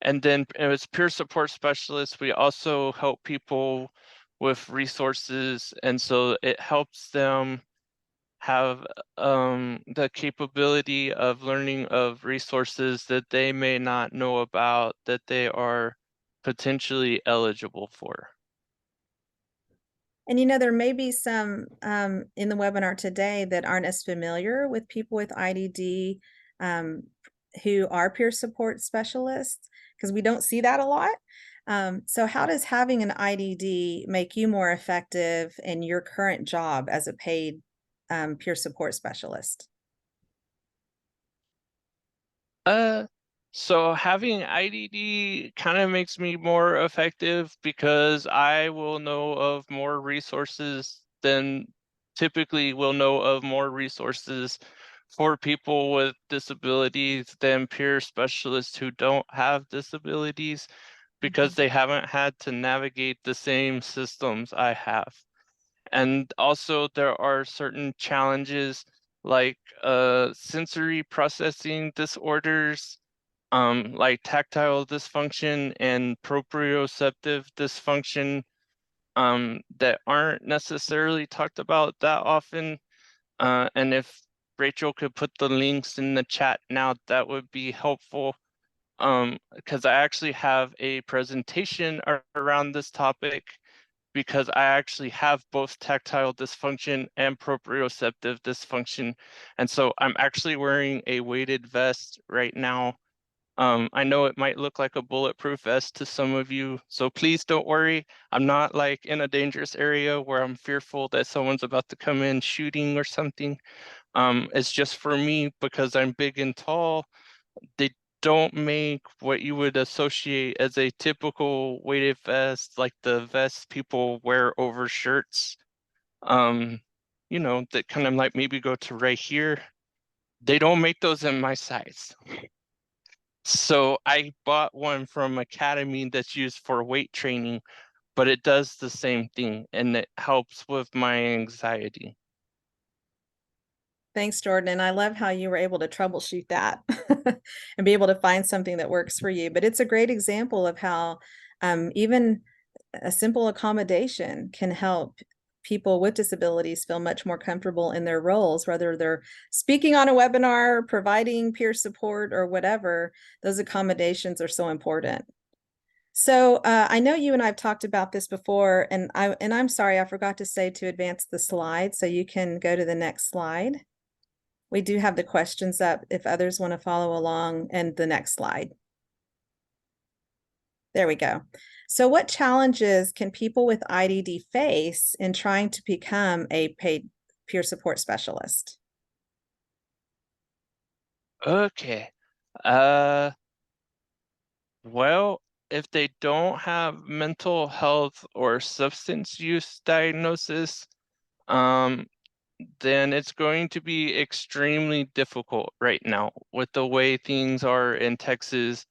F: And then as peer support specialists, we also help people with resources. And so it helps them have the capability of learning of resources that they may not know about, that they are potentially eligible for.
E: And there may be some in the webinar today that aren't as familiar with people with IDD who are peer support specialists, because we don't see that a lot. So how does having an IDD make you more effective in your current job as a paid peer support specialist?
F: So having IDD kind of makes me more effective because I will know of more resources than typically will know of more resources for people with disabilities than peer specialists who don't have disabilities, because they haven't had to navigate the same systems I have. And also there are certain challenges like sensory processing disorders, like tactile dysfunction and proprioceptive dysfunction, that aren't necessarily talked about that often. And if Rachel could put the links in the chat now, that would be helpful. Because I actually have a presentation around this topic, because I actually have both tactile dysfunction and proprioceptive dysfunction. And so I'm actually wearing a weighted vest right now. I know it might look like a bulletproof vest to some of you, so please don't worry. I'm not like in a dangerous area where I'm fearful that someone's about to come in shooting or something. It's just for me because I'm big and tall. They don't make what you would associate as a typical weighted vest, like the vests people wear over shirts. That kind of like maybe go to right here. They don't make those in my size. So I bought one from Academy that's used for weight training, but it does the same thing and it helps with my anxiety.
E: Thanks, Jordan. And I love how you were able to troubleshoot that and be able to find something that works for you. But it's a great example of how even a simple accommodation can help people with disabilities feel much more comfortable in their roles, whether they're speaking on a webinar, providing peer support, or whatever. Those accommodations are so important. So I know you and I've talked about this before, and I'm sorry, I forgot to say to advance the slide, so you can go to the next slide. We do have the questions up if others want to follow along, and the next slide. There we go. So what challenges can people with IDD face in trying to become a paid peer support specialist?
F: Okay, Uh, well, if they don't have mental health or substance use diagnosis, then it's going to be extremely difficult right now with the way things are in Texas,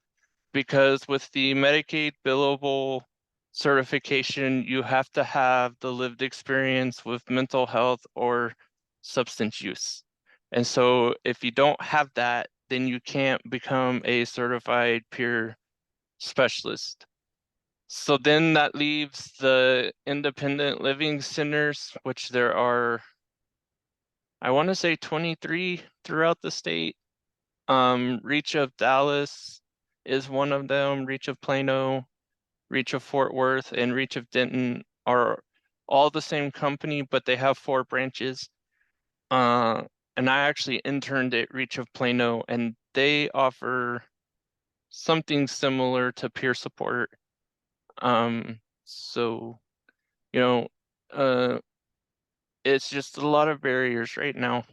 F: because with the Medicaid billable certification, you have to have the lived experience with mental health or substance use. And so if you don't have that, then you can't become a certified peer specialist. So then that leaves the independent living centers, which there are, I want to say 23 throughout the state. Reach of Dallas is one of them, Reach of Plano, Reach of Fort Worth, and Reach of Denton are all the same company, but they have 4 branches. And I actually interned at Reach of Plano, and they offer something similar to peer support. So, you know, it's just a lot of barriers right now.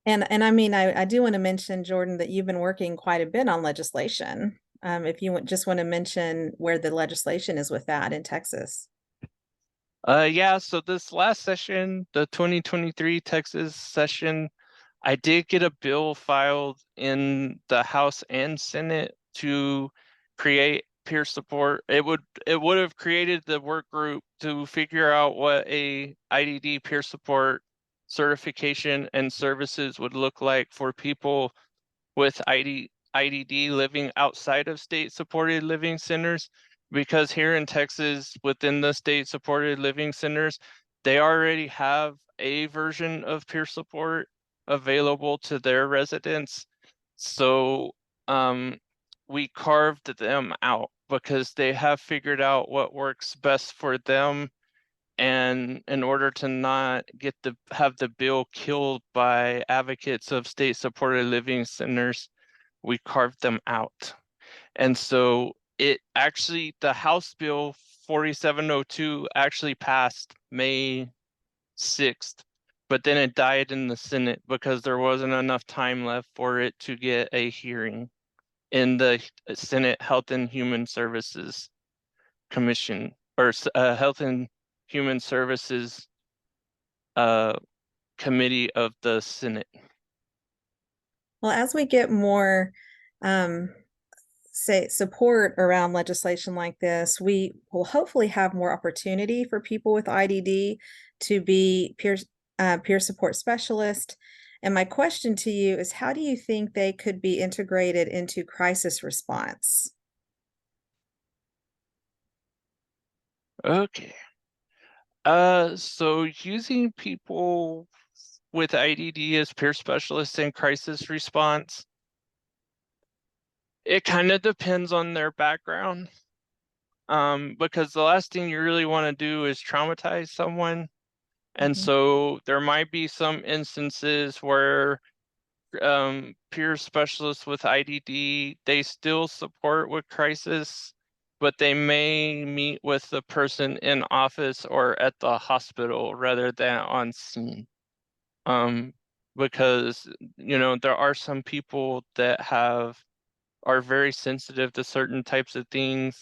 E: And I mean, I do want to mention, Jordan, that you've been working quite a bit on legislation. If you just want to mention where the legislation is with that in Texas.
F: Yeah, so this last session, the 2023 Texas session, I did get a bill filed in the House and Senate to create peer support. It would have created the work group to figure out what a IDD peer support certification and services would look like for people with IDD living outside of state supported living centers, because here in Texas, within the state supported living centers, they already have a version of peer support available to their residents. So we carved them out because they have figured out what works best for them. And in order to not have the bill killed by advocates of state supported living centers, we carved them out. And so it actually, the House Bill 4702 actually passed May 6th, but then it died in the Senate because there wasn't enough time left for it to get a hearing in the Senate Health and Human Services Commission, or Health and Human Services Committee of the Senate.
E: Well, as we get more say support around legislation like this, we will hopefully have more opportunity for people with IDD to be peer support specialist. And my question to you is, how do you think they could be integrated into crisis response?
F: Okay. So using people with IDD as peer specialists in crisis response, it kind of depends on their background. Because the last thing you really want to do is traumatize someone. And so there might be some instances where peer specialists with IDD, they still support with crisis, but they may meet with the person in office or at the hospital rather than on scene. Because, you know, there are some people that are very sensitive to certain types of things.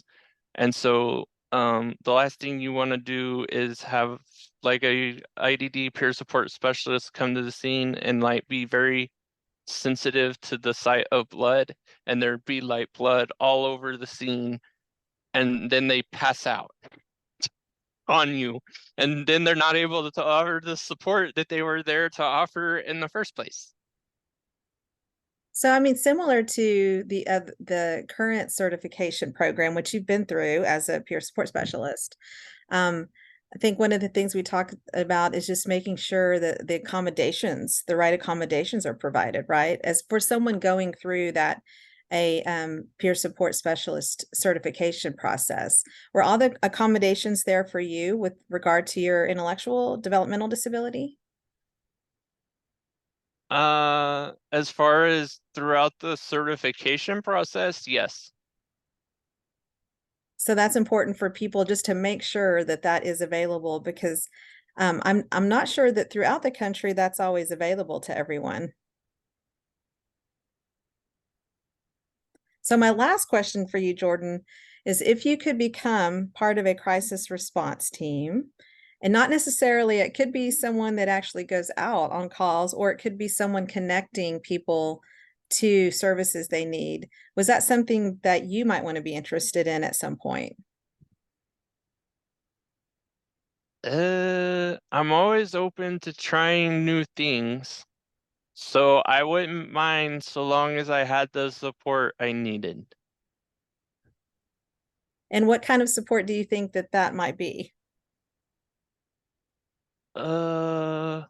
F: And so the last thing you want to do is have like a IDD peer support specialist come to the scene and like be very sensitive to the sight of blood, and there'd be like blood all over the scene, and then they pass out on you, and then they're not able to offer the support that they were there to offer in the first place.
E: So, I mean, similar to the current certification program, which you've been through as a peer support specialist, I think one of the things we talk about is just making sure that the right accommodations are provided, right? As for someone going through that, peer support specialist certification process, were all the accommodations there for you with regard to your intellectual developmental disability?
F: As far as throughout the certification process, yes.
E: So that's important for people just to make sure that that is available, because I'm not sure that throughout the country that's always available to everyone. So my last question for you, Jordan, is if you could become part of a crisis response team, and not necessarily, it could be someone that actually goes out on calls, or it could be someone connecting people to services they need. Was that something that you might want to be interested in at some point?
F: I'm always open to trying new things. So I wouldn't mind so long as I had the support I needed.
E: And what kind of support do you think that that might be?
F: Well,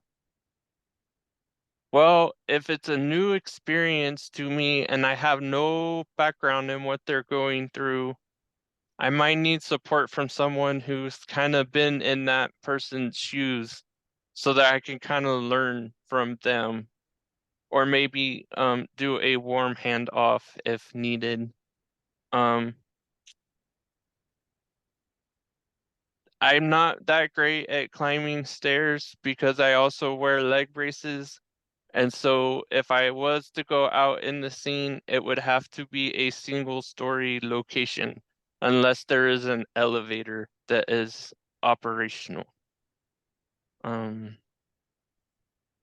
F: if it's a new experience to me and I have no background in what they're going through, I might need support from someone who's kind of been in that person's shoes so that I can kind of learn from them, or maybe do a warm handoff if needed. I'm not that great at climbing stairs because I also wear leg braces. And so if I was to go out in the scene, it would have to be a single story location unless there is an elevator that is operational.
E: Well,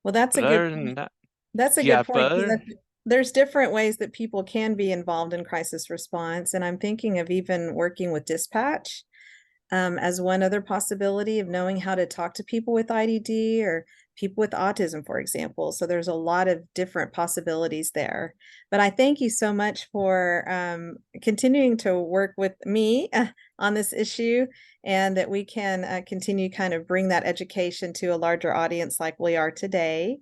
E: that's a
F: But
E: good
F: other than that,
E: That's a
F: yeah,
E: good point,
F: but
E: because there's different ways that people can be involved in crisis response. And I'm thinking of even working with dispatch as one other possibility of knowing how to talk to people with IDD or people with autism, for example. So there's a lot of different possibilities there. But I thank you so much for continuing to work with me on this issue, and that we can continue kind of bring that education to a larger audience like we are today.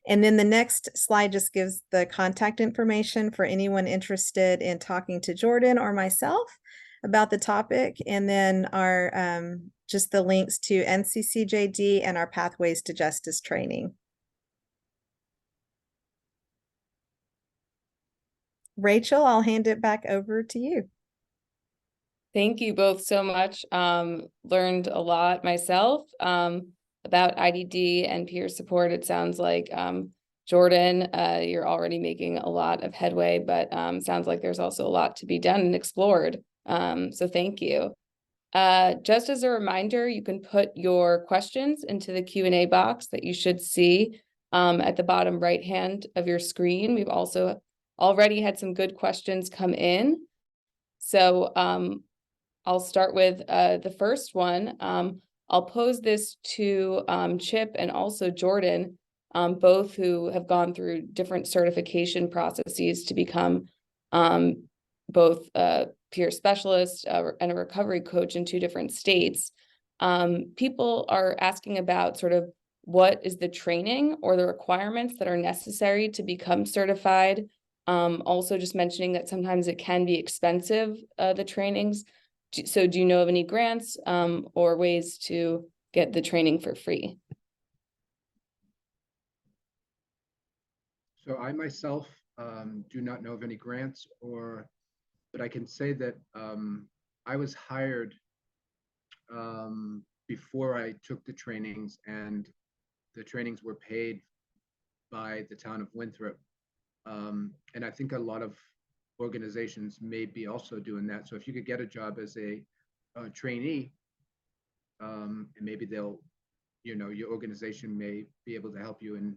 E: And then the next slide just gives the contact information for anyone interested in talking to Jordan or myself about the topic. And then our just the links to NCCJD and our Pathways to Justice training. Rachel, I'll hand it back over to you.
A: Thank you both so much. Learned a lot myself about IDD and peer support. It sounds like Jordan, you're already making a lot of headway, but sounds like there's also a lot to be done and explored. So thank you. Just as a reminder, you can put your questions into the Q&A box that you should see at the bottom right hand of your screen. We've also already had some good questions come in. So I'll start with the first one. I'll pose this to Chip and also Jordan, both who have gone through different certification processes to become both a peer specialist and a recovery coach in 2 different states. People are asking about sort of what is the training or the requirements that are necessary to become certified. Also just mentioning that sometimes it can be expensive, the trainings. So do you know of any grants or ways to get the training for free?
D: So I myself do not know of any grants, but I can say that I was hired before I took the trainings, and the trainings were paid by the town of Winthrop. And I think a lot of organizations may be also doing that. So if you could get a job as a trainee, and maybe they'll, your organization may be able to help you in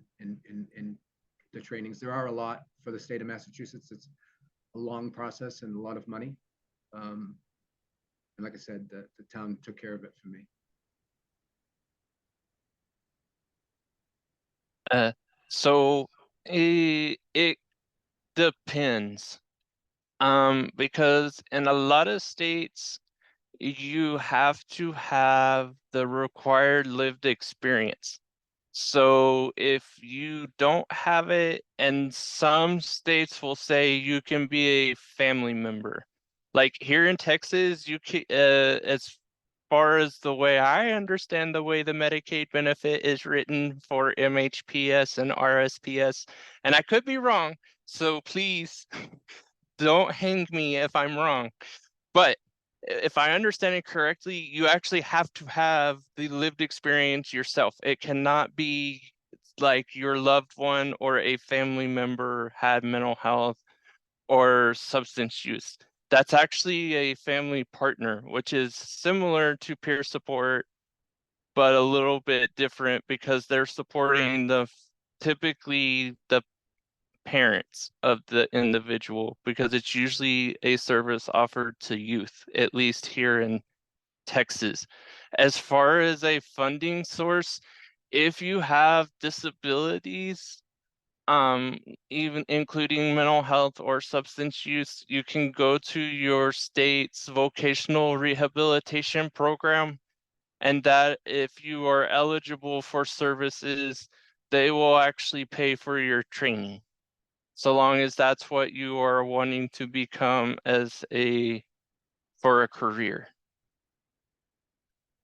D: the trainings. There are a lot for the state of Massachusetts. It's a long process and a lot of money. And like I said, the town took care of it for me.
F: So it depends. Because in a lot of states, you have to have the required lived experience. So if you don't have it, and some states will say you can be a family member. Like here in Texas, you can, as far as the way I understand the way the Medicaid benefit is written for MHPS and RSPS, and I could be wrong, so please don't hang me if I'm wrong. But if I understand it correctly, you actually have to have the lived experience yourself. It cannot be like your loved one or a family member had mental health or substance use. That's actually a family partner, which is similar to peer support, but a little bit different because they're supporting typically the parents of the individual, because it's usually a service offered to youth, at least here in Texas. As far as a funding source, if you have disabilities, even including mental health or substance use, you can go to your state's vocational rehabilitation program, and that if you are eligible for services, they will actually pay for your training, so long as that's what you are wanting to become for a career.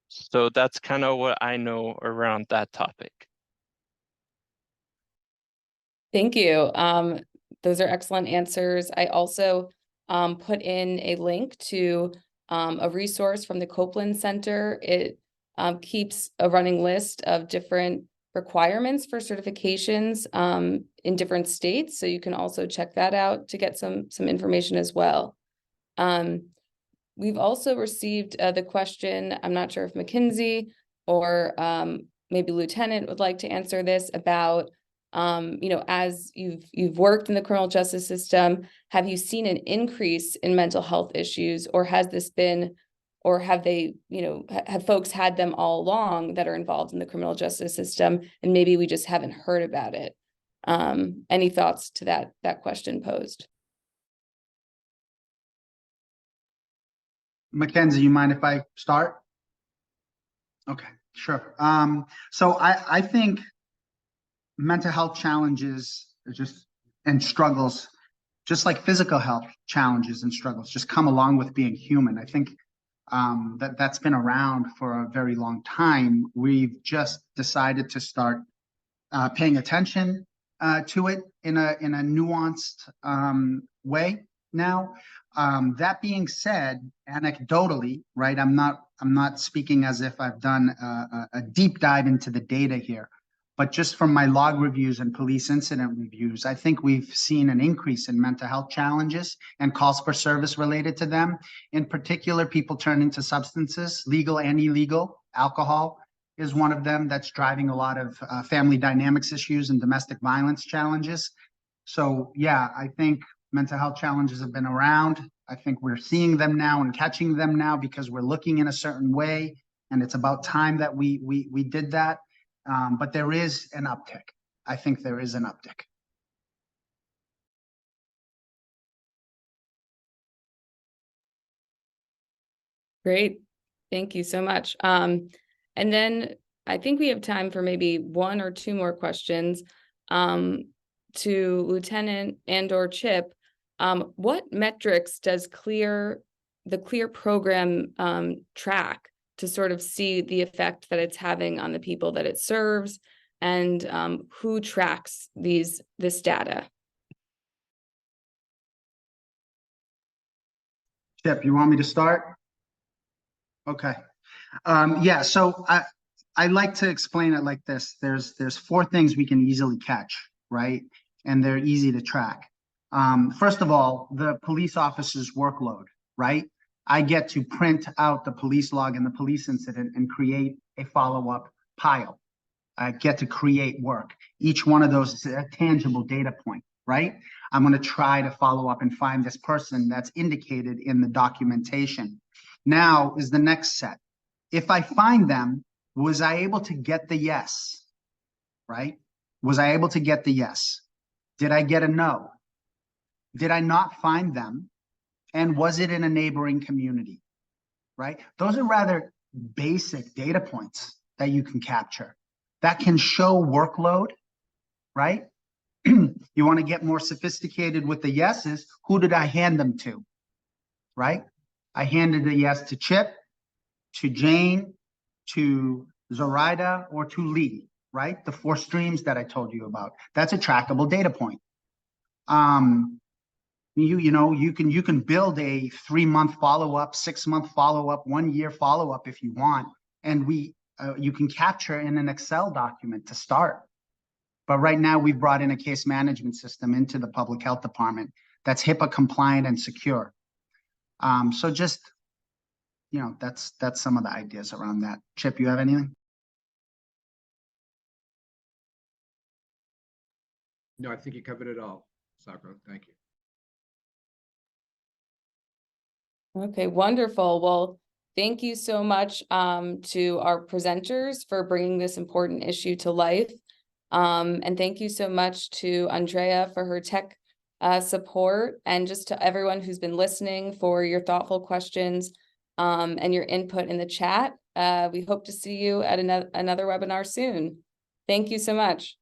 F: So that's kind of what I know around that topic.
A: Thank you. Those are excellent answers. I also put in a link to a resource from the Copeland Center. It keeps a running list of different requirements for certifications in different states. So you can also check that out to get some information as well. We've also received the question, I'm not sure if McKinsey or maybe Lieutenant would like to answer this, about as you've worked in the criminal justice system, have you seen an increase in mental health issues, or has this been, or have they, have folks had them all along that are involved in the criminal justice system, and maybe we just haven't heard about it? Any thoughts to that question posed?
C: Mackenzie, you mind if I start? Okay, sure. So I think mental health challenges and struggles, just like physical health challenges and struggles, just come along with being human. I think that's been around for a very long time. We've just decided to start paying attention to it in a nuanced way now. That being said, anecdotally, right, I'm not speaking as if I've done a deep dive into the data here, but just from my log reviews and police incident reviews, I think we've seen an increase in mental health challenges and calls for service related to them. In particular, people turning to substances, legal and illegal. Alcohol is one of them that's driving a lot of family dynamics issues and domestic violence challenges. So yeah, I think mental health challenges have been around. I think we're seeing them now and catching them now because we're looking in a certain way, and it's about time that we did that. But there is an uptick. I think there is an uptick.
A: Great. Thank you so much. And then I think we have time for maybe one or two more questions to Lieutenant and/or Chip. What metrics does the Clear program track to sort of see the effect that it's having on the people that it serves, and who tracks this data?
C: Chip, you want me to start? Okay. Yeah, so I like to explain it like this. There's four things we can easily catch, right? And they're easy to track. First of all, the police officer's workload, right? I get to print out the police log and the police incident and create a follow-up pile. I get to create work. Each one of those is a tangible data point, right? I'm going to try to follow up and find this person that's indicated in the documentation. Now is the next set. If I find them, was I able to get the yes, right? Was I able to get the yes? Did I get a no? Did I not find them? And was it in a neighboring community, right? Those are rather basic data points that you can capture that can show workload, right? You want to get more sophisticated with the yeses. Who did I hand them to, right? I handed the yes to Chip, to Jane, to Zoraida, or to Lee, right? The 4 streams that I told you about. That's a trackable data point. You can build a 3-month follow-up, 6-month follow-up, 1-year follow-up if you want, and you can capture in an Excel document to start. But right now we've brought in a case management system into the public health department that's HIPAA compliant and secure. So just, that's some of the ideas around that. Chip, you have anything?
D: No, I think you covered it all, Sakura. Thank you.
A: Okay, wonderful. Well, thank you so much to our presenters for bringing this important issue to life. And thank you so much to Andrea for her tech support, and just to everyone who's been listening for your thoughtful questions and your input in the chat. We hope to see you at another webinar soon. Thank you so much.